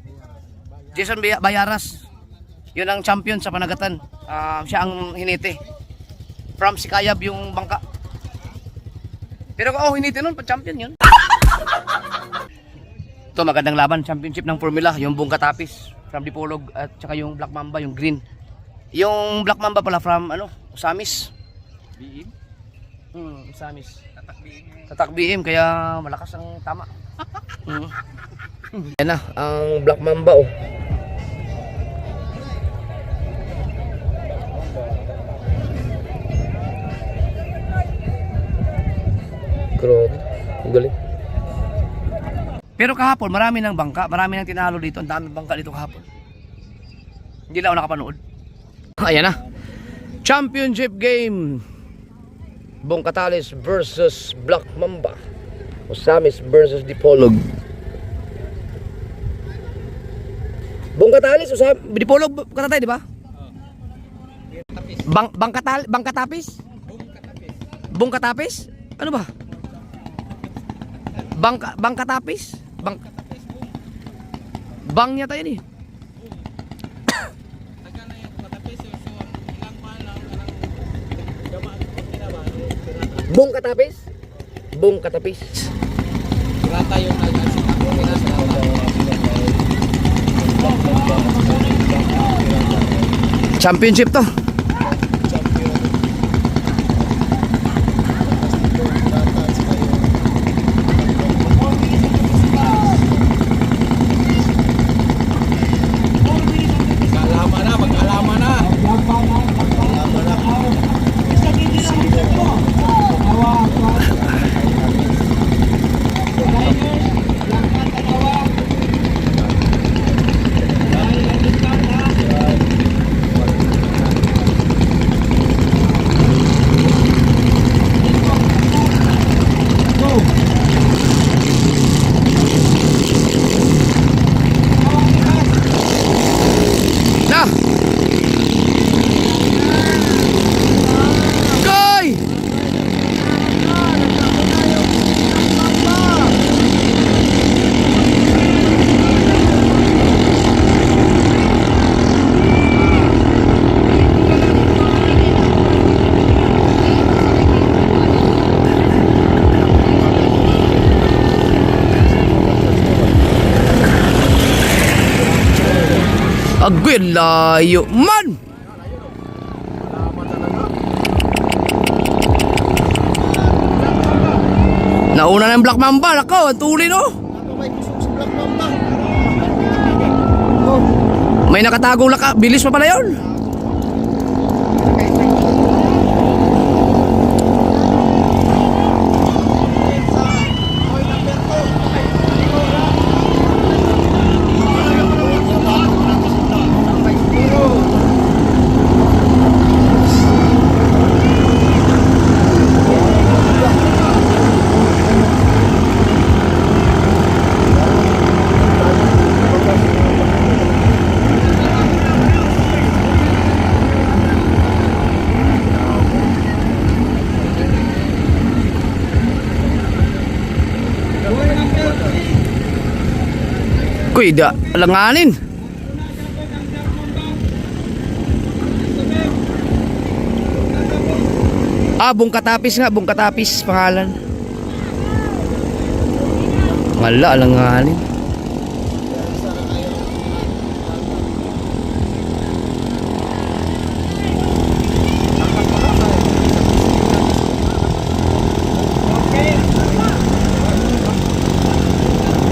Jason Bayaras. Yun ang champion sa Panagatan. Siya ang hinete. From Sikayab yung bangka. Pero hinete nun, pa-champion yun. Ito, magandang laban. Championship ng Formula. Yung Bungka Tapis from Dipolog at saka yung Black Mamba, yung green. Yung Black Mamba pala from Usamis. BM? Usamis. Tatak BM, kaya malakas ang tama. Yan na, ang Black Mamba oh. Grabe, ang galing. Pero kahapon, marami ng bangka, marami ng tinalo dito. Ang dami bangka dito kahapon. Hindi na ako nakapanood. Ayan na. Championship game. Bungka Talis versus Black Mamba. Usamis versus Dipolog. Bungka Talis, Dipolog, katatay, di ba? Bangka Tapis? Bungka Tapis? Ano ba? Bangka Tapis? Bang niya tayo ni. Bungka Tapis? Bungka Tapis. Rata yung Championship to. Mag-alaman na. Agoy, layo man! Nauna na yung Black Mamba. Nako, ang tuloy no? May nakatagong laka. Bilis pa pala yun. Kuy, da, alanganin. Bungkatapis nga, Bungkatapis pangalan. Wala, alanganin.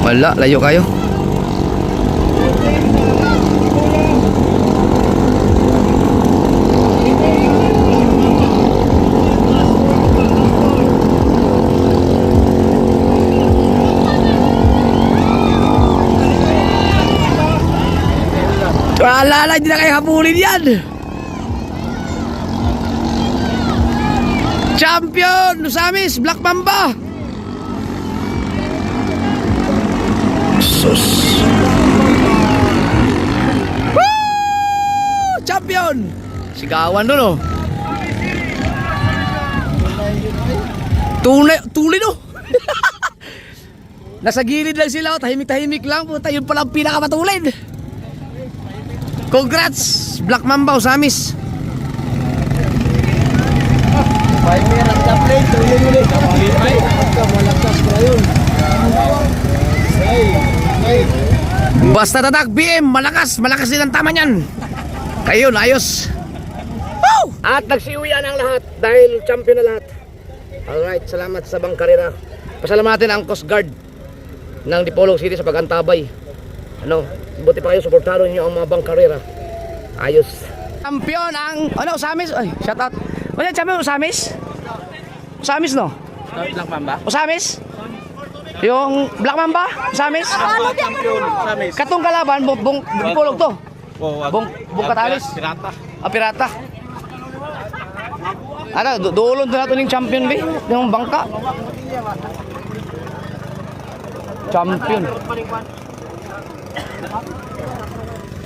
Wala, layo kayo. Wala, hindi na kayo habulin yan. Champion, Lusamis, Black Mamba. Sus. Woo! Champion. Sigawan doon, oh. Tunay no. Nasa gilid lang sila, oh. Tahimik-tahimik lang. Puta, yun pala ang pinakamatulid. Congrats, Black Mamba, Lusamis. Basta tatak BM, malakas din ang tama niyan. Ayun, ayos. Woo! At nagsiuwian ang lahat dahil champion na lahat. Alright, salamat sa Bangkarera. Pasalamatan ang Coast Guard ng Dipolog City sa pag-antabay. Buti pa kayo, suportahan niyo ang mga Bangkarera. Ayos. Champion ang, Usamis. Ay, shout out. Ano champion, Usamis? Usamis, no? Black Mamba. Usamis? Yung Black Mamba? Usamis? Katong kalaban, Dipolog to. Bungkatalis. Pirata. Pirata. Duulon doon nato ng champion, be. Yung bangka. Champion.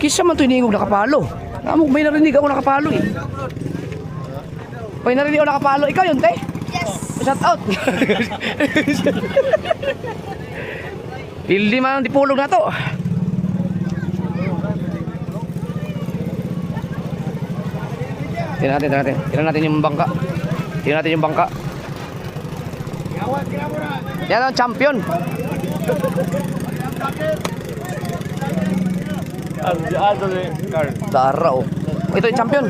Kisa man ito iningog nakapalo. May narinig ako nakapalo, eh. May narinig ako nakapalo. Ikaw yun, te? Yes. Shout out. Hindi man ang Dipolog na to. Tingnan natin yung bangka. Yan ang champion. Dara, oh. Ito yung champion.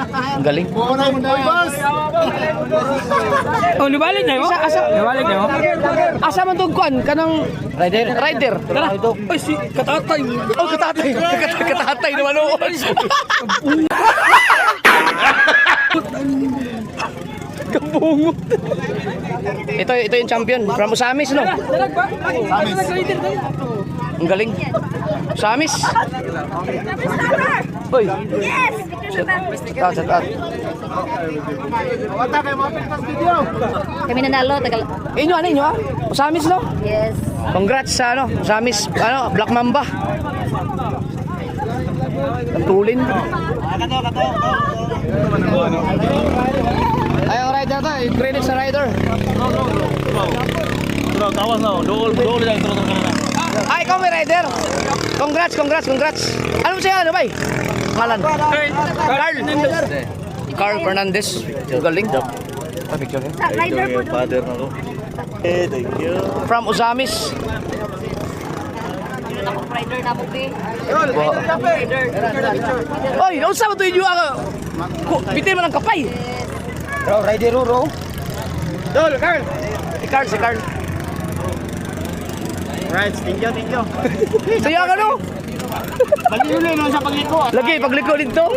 Ang galing. Oh, nibalik na mo? Nibalik na mo? Asa man tong kuan kanang rider. Tara. Ay, si Katatay. Oh, katatay. Katatay naman, oh. Kabungot. Ito yung champion from Usamis, no? Ang galing. Usamis. Hoy. Shout out. Kami nanalo, tagal. Inyo, Usamis, no? Yes. Congrats sa Usamis, Black Mamba. Tulin. Ay, ang rider to, i-credit sa rider. Ay, ikaw may rider. Congrats. Ano siya, bay? Ngalan? Carl Fernandez. Galing. Picture niya. Rider po doon. From Usamis. Rider na po, be. Oy, nausa mo to yung ako. Bitin mo ng kapay. Bro, rider ro. Si Carl. Right, thank you. Saya ka, no? Bali mo sa pagliko. Lagi, pagliko dito.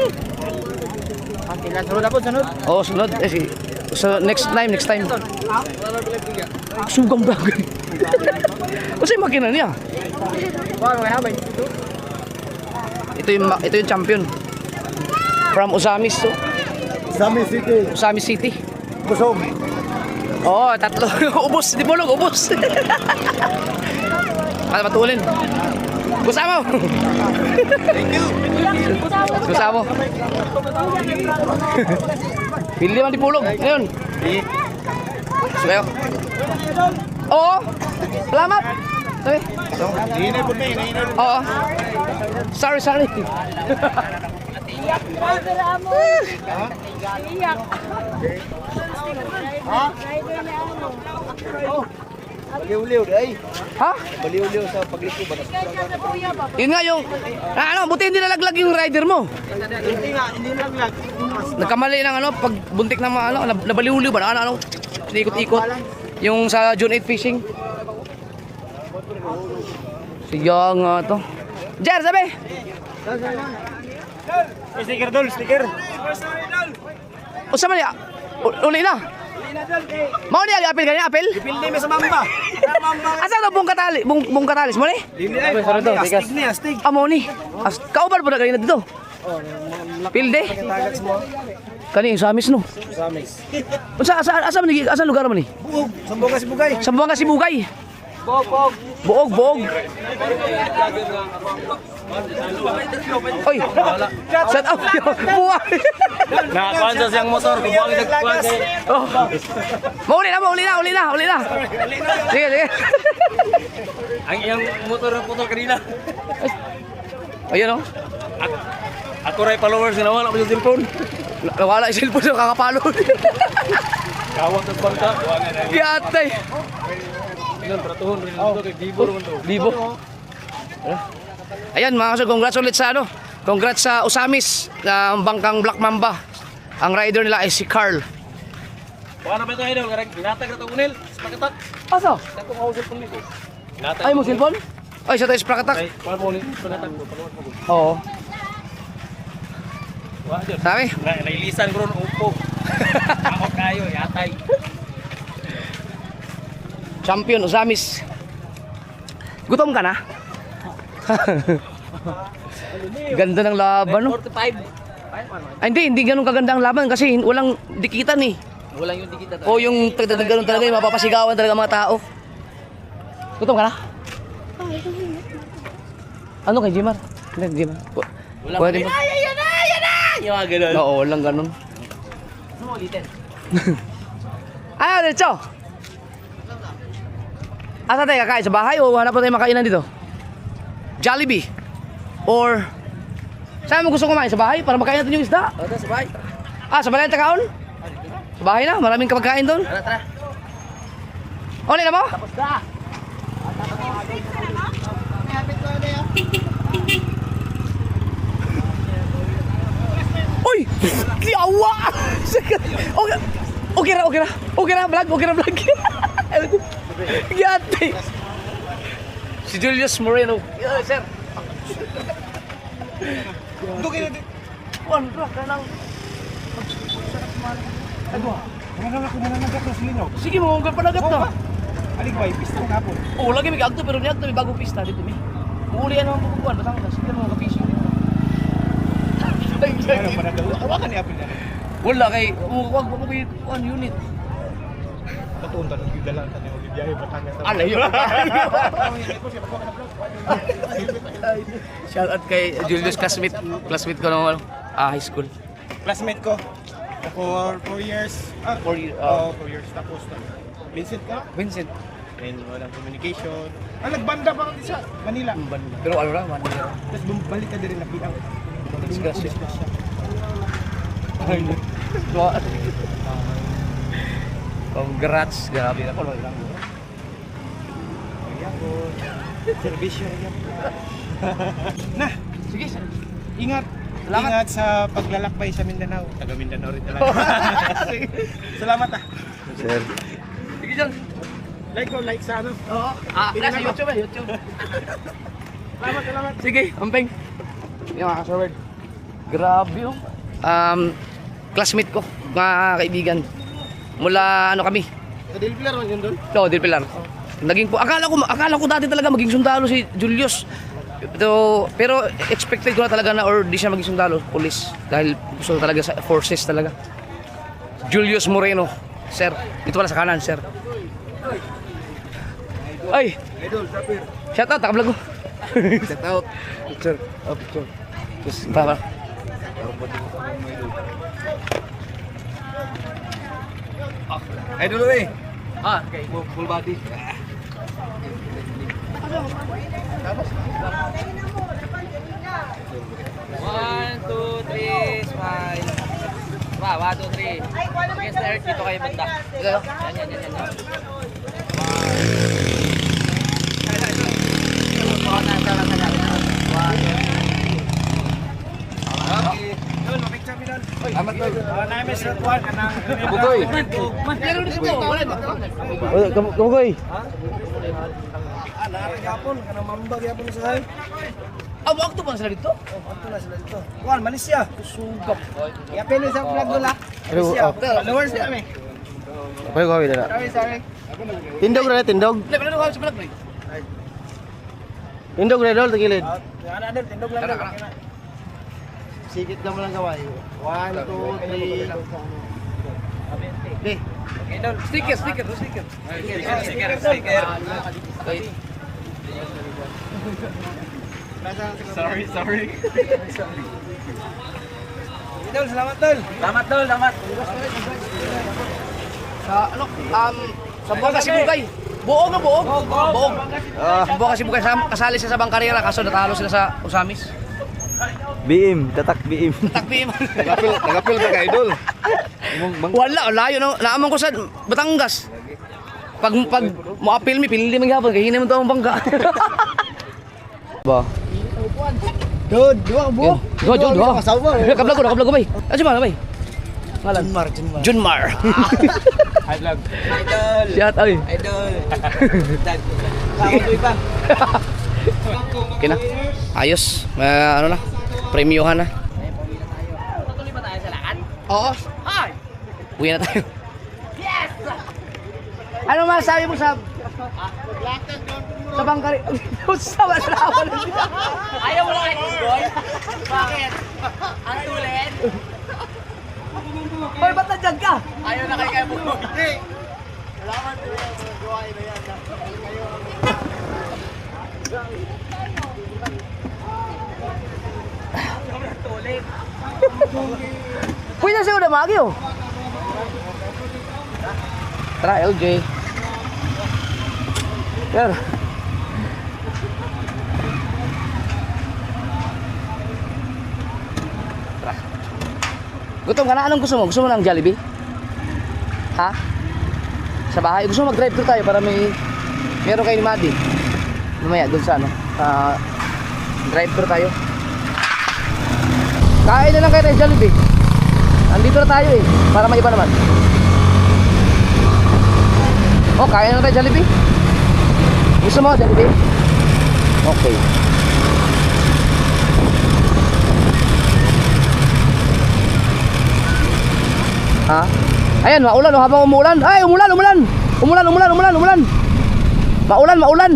Sunod ako, sunod. Oh, sunod. So, next time. Sugang bagay. Kasi yung makina niya. Ito yung champion. From Usamis, so. Usamis City. Busog. Oh, tatlo. Ubos, Dipolog, ubos. Kaya matulin. Kusama mo. Thank you. Kusama mo. Pili man Dipolog. Ngayon. Sumayo. Oo. Salamat. Sabi? Hinay po na, hinay na. Oo. Sorry, sorry. Baliw-liw day. Ha? Baliw-liw sa pagliko ba? Yun nga yung... buti hindi nalaglag yung rider mo. Hindi nga, hindi naglag. Nagkamali ng pag buntik na nabaliw-liw ba? Ikot-ikot. Yung sa June 8 fishing. Siya nga to. Jer, sabi! Sticker dol, sticker. O sa mali, uli na. Mau ni apel kanya apel? Pildi may sa mamba. Asa to bung katalis mo ni? Hindi ay, astig ni, astig. Amo ni. Kauban po na kanina dito. Pilde. Kani sa amis no. Samis. Asa man asa lugar man ni? Buog, Sambuanga si Bugay. Sambuanga si Bugay. Bog. Buog. Oy. Set up. Buhay. Nakakuan sa siyang motor, kubuang nagkuan kay. Oh. Mauli na. Sige. Ang iyang motor na putol kanina. Ayun oh. Ako ray followers na wala ko sa cellphone. Nawala yung cellphone sa kakapalo. Kawat ng bangka. Yatay. Ilan tratuhon rin ito kay Gibor man to. Libo. Ayan mga kasol, congrats ulit sa Congrats sa Usamis, ang bangkang Black Mamba. Ang rider nila ay si Carl. Paano ba ito idol? Ginatag na ito unil. Spakatak. Asa? Ako ako cellphone nito. Ginatag. Ay mo cellphone? Ay sa tayo sprakatak. Ay, paano mo ni spakatak mo? Paano mo? Oo. Wa jud. Sabi? Nailisan ko ron upo. Ako kayo yatay. Champion Usamis. Gutom ka na? Ganda ng laban no? 45. Ay, hindi ganun kaganda ang laban kasi walang dikitan eh. Walang yung dikita. O yung ganun talaga yung mapapasigawan talaga mga tao. Gutom ka na? Ano kay Jimar? Hindi, Jimar. Pwede mo. Yan na! Yung mga ganun. Oo, walang ganun. Ayaw, diretso! Asa tayo kakain? Sa bahay o hanap pa tayo makainan dito? Jollibee? Or... Saan mo gusto kumain? Sa bahay? Para makain natin yung isda? Tara sa bahay. Sa bahay na takaon? Sa bahay na? Maraming kapagkain doon? Tara. Uli na mo? Tapos na. Uy! Kiawa! Okay na, vlog. Gati! Si Julius Moreno. Yeah, sir. Dugi na. Kuan, bro, kanang... Mananagat na sila no. Sige mo, hanggang panagat na. Alig ba ipista ka po? Oo, lagi may kaagto, pero niagto may bagong pista dito, may. Uuli ano ang bukukuan, basang ka. Sige mo, kapisyo. Ano pa nagawa? Hawakan ni Apil na. Wala kay, wag mo may kuan unit. Patunta ng gidalan ta ni biyahe Batangas. Alayo. Shout out kay Julius classmate ko nung high school. Classmate ko. For 4 years. 4 years. 4 years tapos na. Vincent ka? Vincent. Then walang communication. Nagbanda pa kasi sa Manila. Pero ano ra, man. Tapos bumalik ka din na piang. Disgrasya. Congrats, grabe na pala lang. Servisyo yan. Na, Sige, sir. ingat. Salamat. Ingat sa paglalakbay sa Mindanao. Taga Mindanao rin talaga. Salamat ah. Sir. Sige, sir. Like sa ano. Oo. Nasa YouTube YouTube. Salamat. Sige, ampeng. Yung mga kasawad. Grabe yung. Classmate ko, mga kaibigan. Mula ano kami? Sa Del Pilar man yun doon? Oo, Del Pilar. Naging po, akala ko dati talaga maging sundalo si Julius. Pero expected ko na talaga na or di siya maging sundalo, police. Dahil gusto talaga sa forces talaga. Julius Moreno, sir. Dito pala sa kanan, sir. Ay! Idol, Sapir. Shout out, takablog ko. Shout out. Picture. Oh, picture. Terus, para. Idol eh. Okay, full body. Dito kayo banda. Dito. Yan. Bugoy. Bugoy. Abo akto pa sila dito? Kuan, Malaysia. Sugap. Ya pili sa vlog nila. Followers kami. Apa yung gawin na? Sorry. Tindog na, tindog. Dali, ano ka sa vlog, pre? Tindog na, dol, tagilid. Ano din, tindog lang. Sigit naman lang gawin. 1, 2, 3. Sticker. Okay. Sorry. Idol, salamat tol. Salamat. Sa buong Kasibugay. Buog. Sa buong Kasibugay, kasali siya sa bangkarera kaso natalo sila sa Usamis. BM, tatak BM. Takbi. Tagapil ka ka, idol. Wala, layo na. Naaman ko sa Batangas. Pag mo apil pili man gyapon kay hinay mo to ang bangka. Ba. Dod, dua buo. Dua. Kablag ko bay. Ano ba bay? Ngalan Junmar. Hi vlog. Siat ay. Idol. Okay na. Ayos. Ano na? Premyohan na. Oo. Hi. Uwi na tayo. Yes. Ano masabi mo sa bangkari? Sa bangkari. Ayaw mo lang boy. Bakit? Ang tulen. Hoy, ba't nandiyan ka? Ayaw na kay mo. Hindi. Salamat din ang gawain na yan. Pwede na siya udah magi oh. Tara LJ. Ter. Tara. Gutom ka na? Anong gusto mo? Gusto mo ng Jollibee? Ha? Sa bahay? Gusto mo mag-drive thru tayo para meron kayo ni Madi? Mamaya dun sa ano? Drive thru tayo. Kain na lang kayo ng Jollibee. Andito na tayo eh, para maiba naman. Oh, kain na lang tayo Jollibee. Gusto mo Jollibee? Okay. Ha? Ayan, maulan oh, habang umuulan. Ay, umulan. Maulan.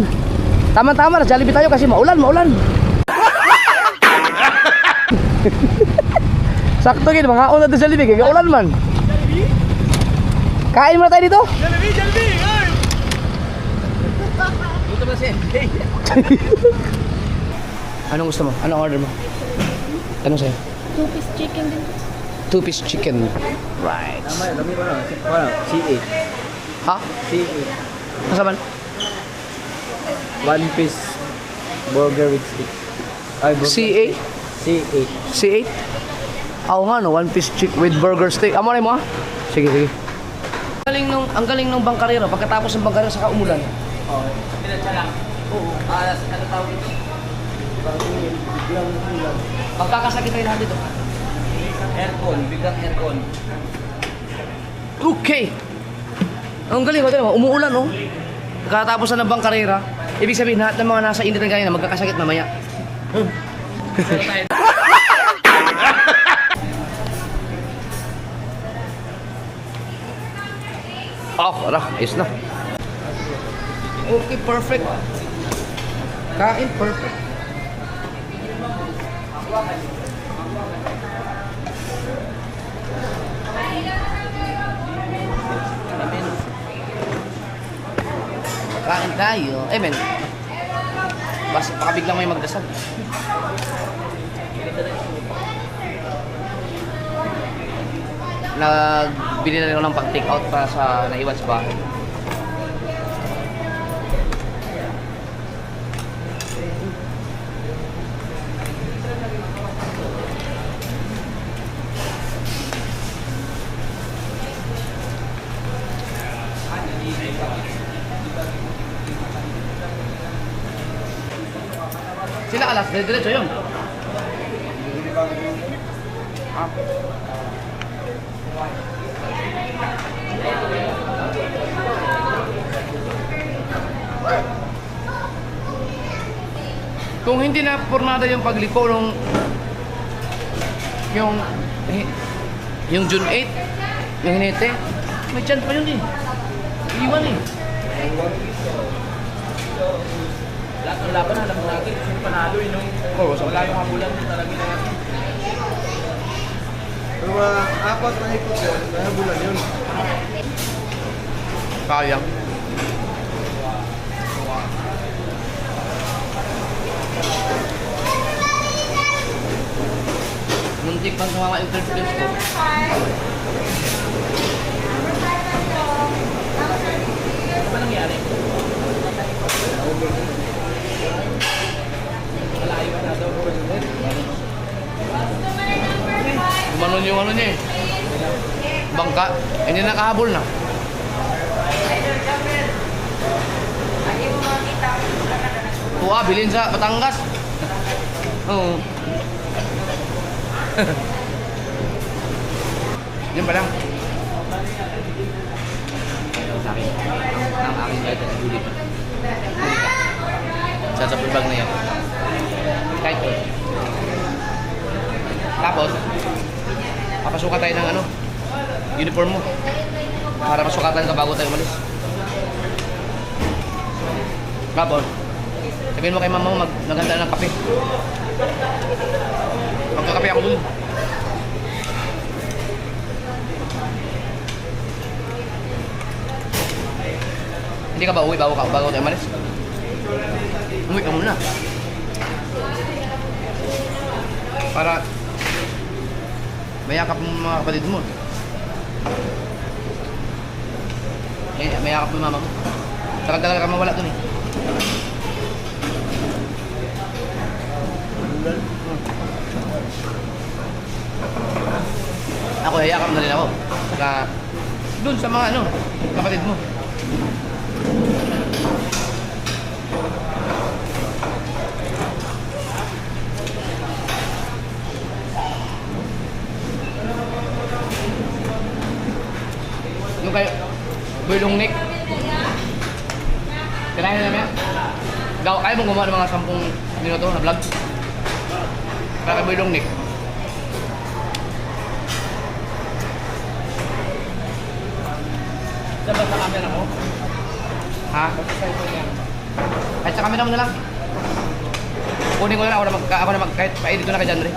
Tama-tama na Jollibee tayo kasi maulan. Sakto gid mga una to Jollibee kay ulan man. Kain mo na tayo dito? Jollibee. Ay. Dito ba siya? Anong gusto mo? Anong order mo? Ano sa'yo? 2-piece chicken din. 2-piece chicken. Right. Dami ko na. C8. Ha? C8. Kasaban? 1 piece burger with stick. Ay, C8? C8. C8? Ako nga no, 1-piece chick with burger steak. Amo na mo ha? Sige. Ang galing nung bangkarero, pagkatapos ng bangkarero saka umulan. Oo. Pinatsa lang. Oo. Ano tawag ito? Magkakasakit tayo lahat dito. Biglang aircon. Okay. Ang galing ko, umuulan oh. Pagkatapos na ng bangkarera, ibig sabihin lahat ng mga nasa init ng ganyan magkakasakit mamaya. Ayos na. Okay, perfect. Kain, perfect. Kain tayo. Men. Basta biglang may magdasal. Nagbili na rin ako ng pang-take out para sa naiwan sa bahay. Sila alas, diretso yun. Kung hindi na pornada yung pagliko nung yung June 8, yung hinete, may chance pa yun eh. Iwan eh. Laban na, alam natin, yung panalo yun yung... Oo, so wala yung habulan yung talaga na yan. Pero apat na ikot yun, nahabulan yun. Sayang. Muntik pang sumama yung third place ko. Ano ba nangyari? Gumanon yung ano niya eh. Bangka. Hindi nakahabol na. Tuwa, bilhin sa Batangas. Oo. Yun pa lang. Sa akin. Ang aking kahit at ulit. Sa bag na yan. Kahit ko. Tapos, papasukan tayo ng ano, uniform mo. Para masukatan ka bago tayo umalis. Tapos, sabihin mo kay mama mo naghanda ng kape. Magkakape ako dun. Hindi ka ba uwi bago tayo umalis? Umuwi ka muna. Para mayakap mo mga kapatid mo. Mayakap mo mama mo. Tagal-tagal ka mawala dun eh. Ako, hayakap na rin ako. Saka, dun sa mga ano, kapatid mo. Yung kayo, Bulong Nick. Kinahin na namin yan. Kaya mong gumawa ng mga 10 minuto na vlog. Kaya kay Bulong Nick. Saan ba sa camera mo? Ha? Kahit sa camera mo na lang. Kunin ko na lang, ako na kahit pa-edit ko na kay John Ray.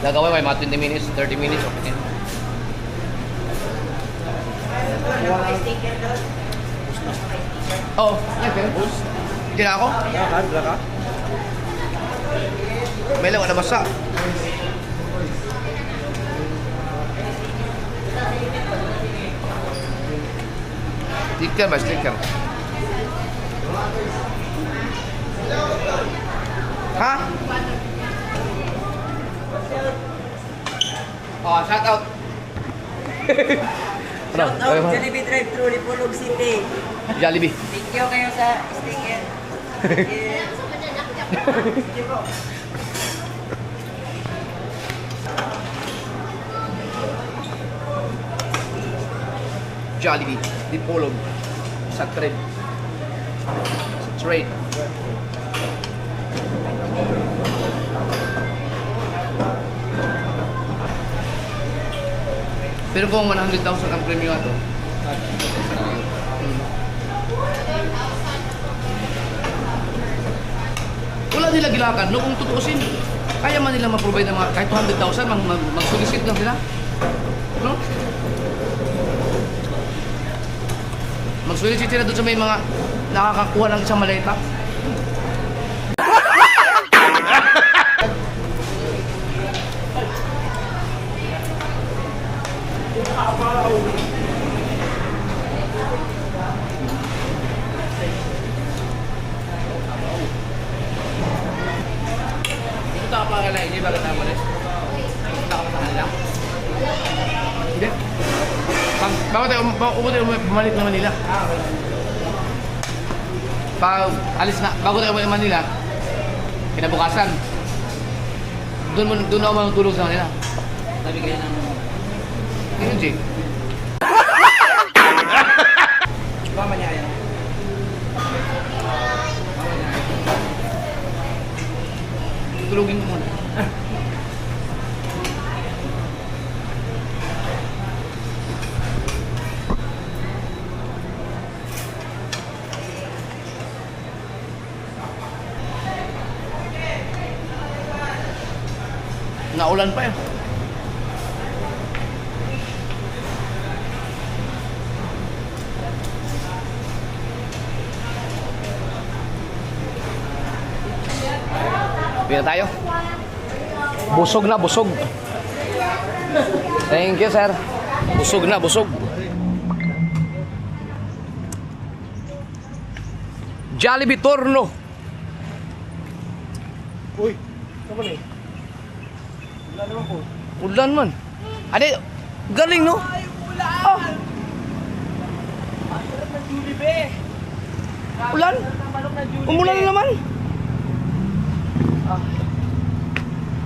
Gagawin ko mga 20 minutes, 30 minutes, okay. Oo, hindi na ako. Laka? May lang, wala basa. Sticker ba? Sticker. Ha? Oh, shout out. Shout out Jollibee Drive-Thru Lipolog City. Jollibee. Thank you kayo sa sticker. Jollibee. Dipolog. Sa trade. Sa trade. Pero kung 100,000 ang premium ato, wala nila gilakan. No, kung tutuusin, kaya man nila ma-provide ng mga kahit 200,000, mag-solicit lang sila. No? Mag-solicit sila doon sa may mga nakakakuha ng isang maleta. Ito ka pa kailangan, hindi ba ka naman eh? Ito ka pa sa kanila? Hindi. Bago tayo bumalik ng Manila. Bago tayo bumalik ng Manila, Kinabukasan. Doon ako matulog sa kanila. Sabi kayo ng... Ganun, Jake. Tulugin mo muna. Naulan pa yun. Pila tayo. Busog na, busog. Thank you, sir. Busog na, busog. Jollibee Torno. Uy, saan eh? Ulan man. Ade, galing no? Oh. Ulan? Umulan na naman.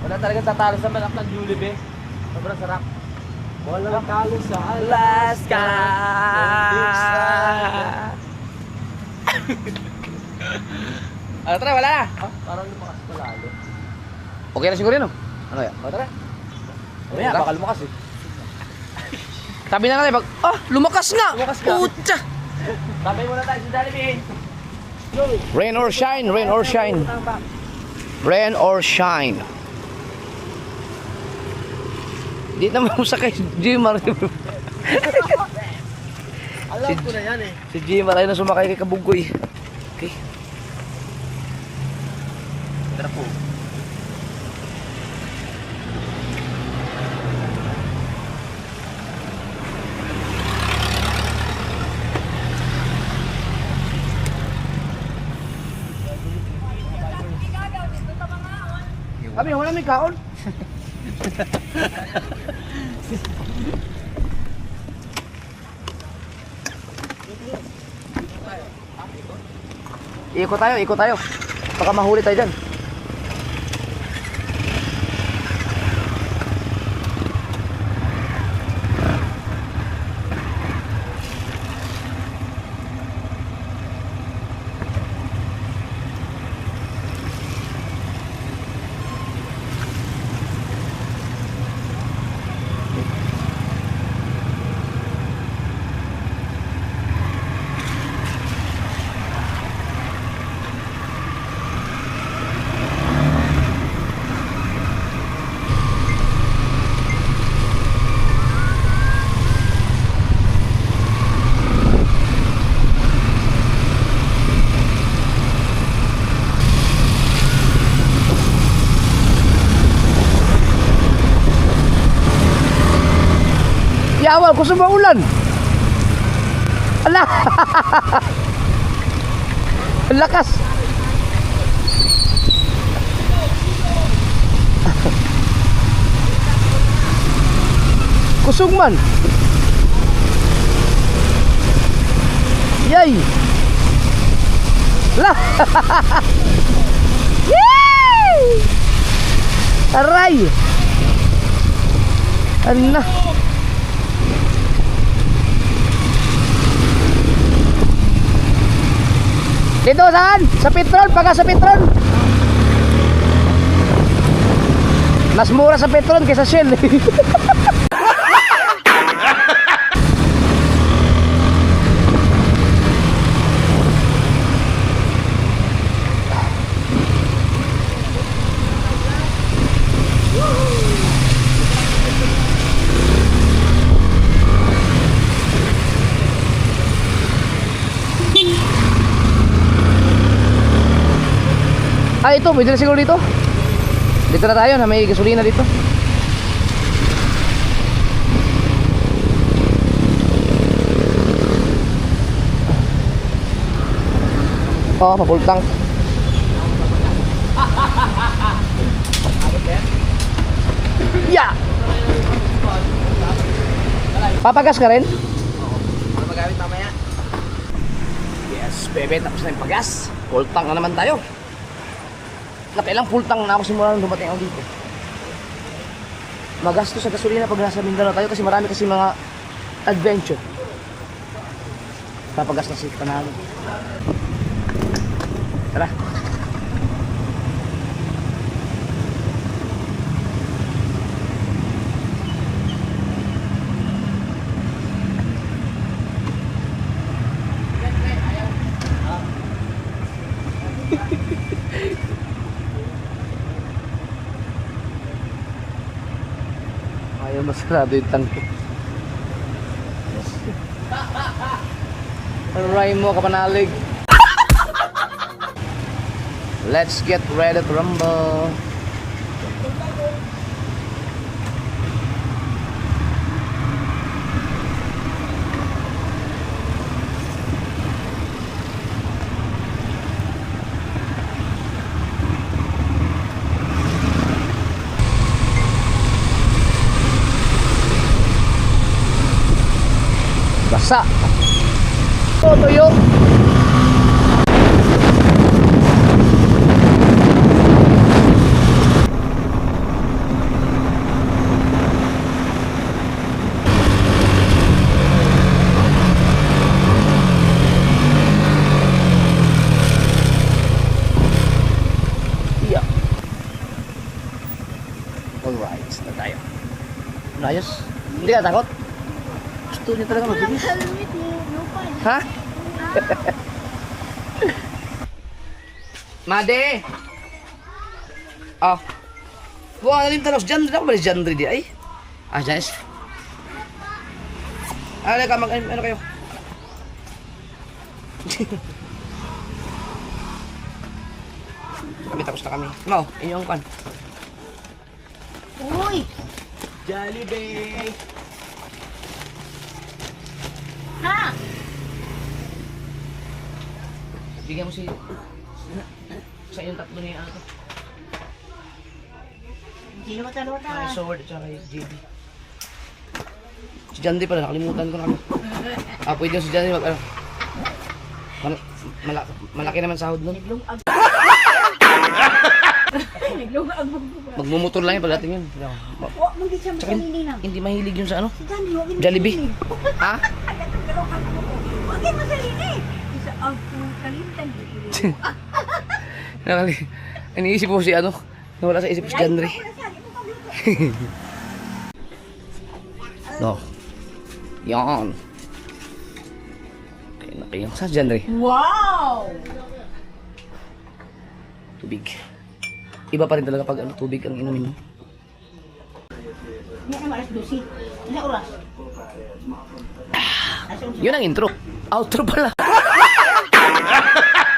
Wala talaga tatalo sa manok ng Jollibee. Sobrang sarap. Walang talo sa Alaska. Ano, tara, wala na. Parang lumakas pa lalo. Okay na siguro yun, no? Ano ya? O tara. Mamaya, baka lumakas eh. Sabi na natin, lumakas nga! Lumakas nga. Putya! Sabay muna tayo sa Jollibee. Rain or shine, rain or shine. Rain or shine. Di naman mo sakay si Jimar. Alam ko na yan eh. Si Jimar ay na sumakay kay Kabugoy. Okay. Tara po. Kami, wala may kaon. Ikot tayo, ikot tayo. Baka mahuli tayo dyan. Yawal, gusto ba ulan? Ala! Ang lakas! Kusog man! Yay! Ala! Yay! Aray! Ano? Dito saan? Sa petrol, pagka sa petrol. Mas mura sa petrol kaysa Shell. Ah, ito, pwede na siguro dito. Dito na tayo, na may gasolina dito. Oh, pa-full tank. Yeah! Papagas ka rin? Ano magamit mamaya? Yes, bebe, tapos na yung pagas. Full tank na naman tayo. nakailang full tank na ako simula nung dumating ako dito. Magastos sa gasolina pag nasa Mindanao tayo kasi marami kasi mga adventure. Papagastos si panalo. Tara. Ayaw masarado yung tangke. Aray mo kapanalig. Let's get ready to rumble. Basa. Tuyo. Yeah. Alright, na tayo. Ayos. Hindi ka takot? Gusto niya talaga mabilis. Ha? Made! Oh. Buwan na rin talos dyan. Ako ba dyan rin di ay? Ah, dyan is. Ano ka ano kayo? Kami tapos na kami. Mau, inyong kan. Uy! Jollibee! Ha? Bigyan mo si sa yung tatlo niya ano. Sino ka talot Kay Sword at saka kay JB. Si Jandy pala, nakalimutan ko na ano. Ah, pwede yung si Jandy mag ano. Malaki naman sahod nun. Magmumotor lang yun pagdating yun. Tsaka hindi mahilig yun sa ano? Jollibee. Ha? Huwag mo salini! Isa ang kalimutan. Iniisip ko si ano, nawala sa isip ko si Jandre. No. Yan. Okay na kayo. Saan si Jandre? Wow! Tubig. Iba pa rin talaga pag ano, tubig ang inumin mo. Hindi na maras dosi. Ilang oras? Yun ang intro. Outro pala.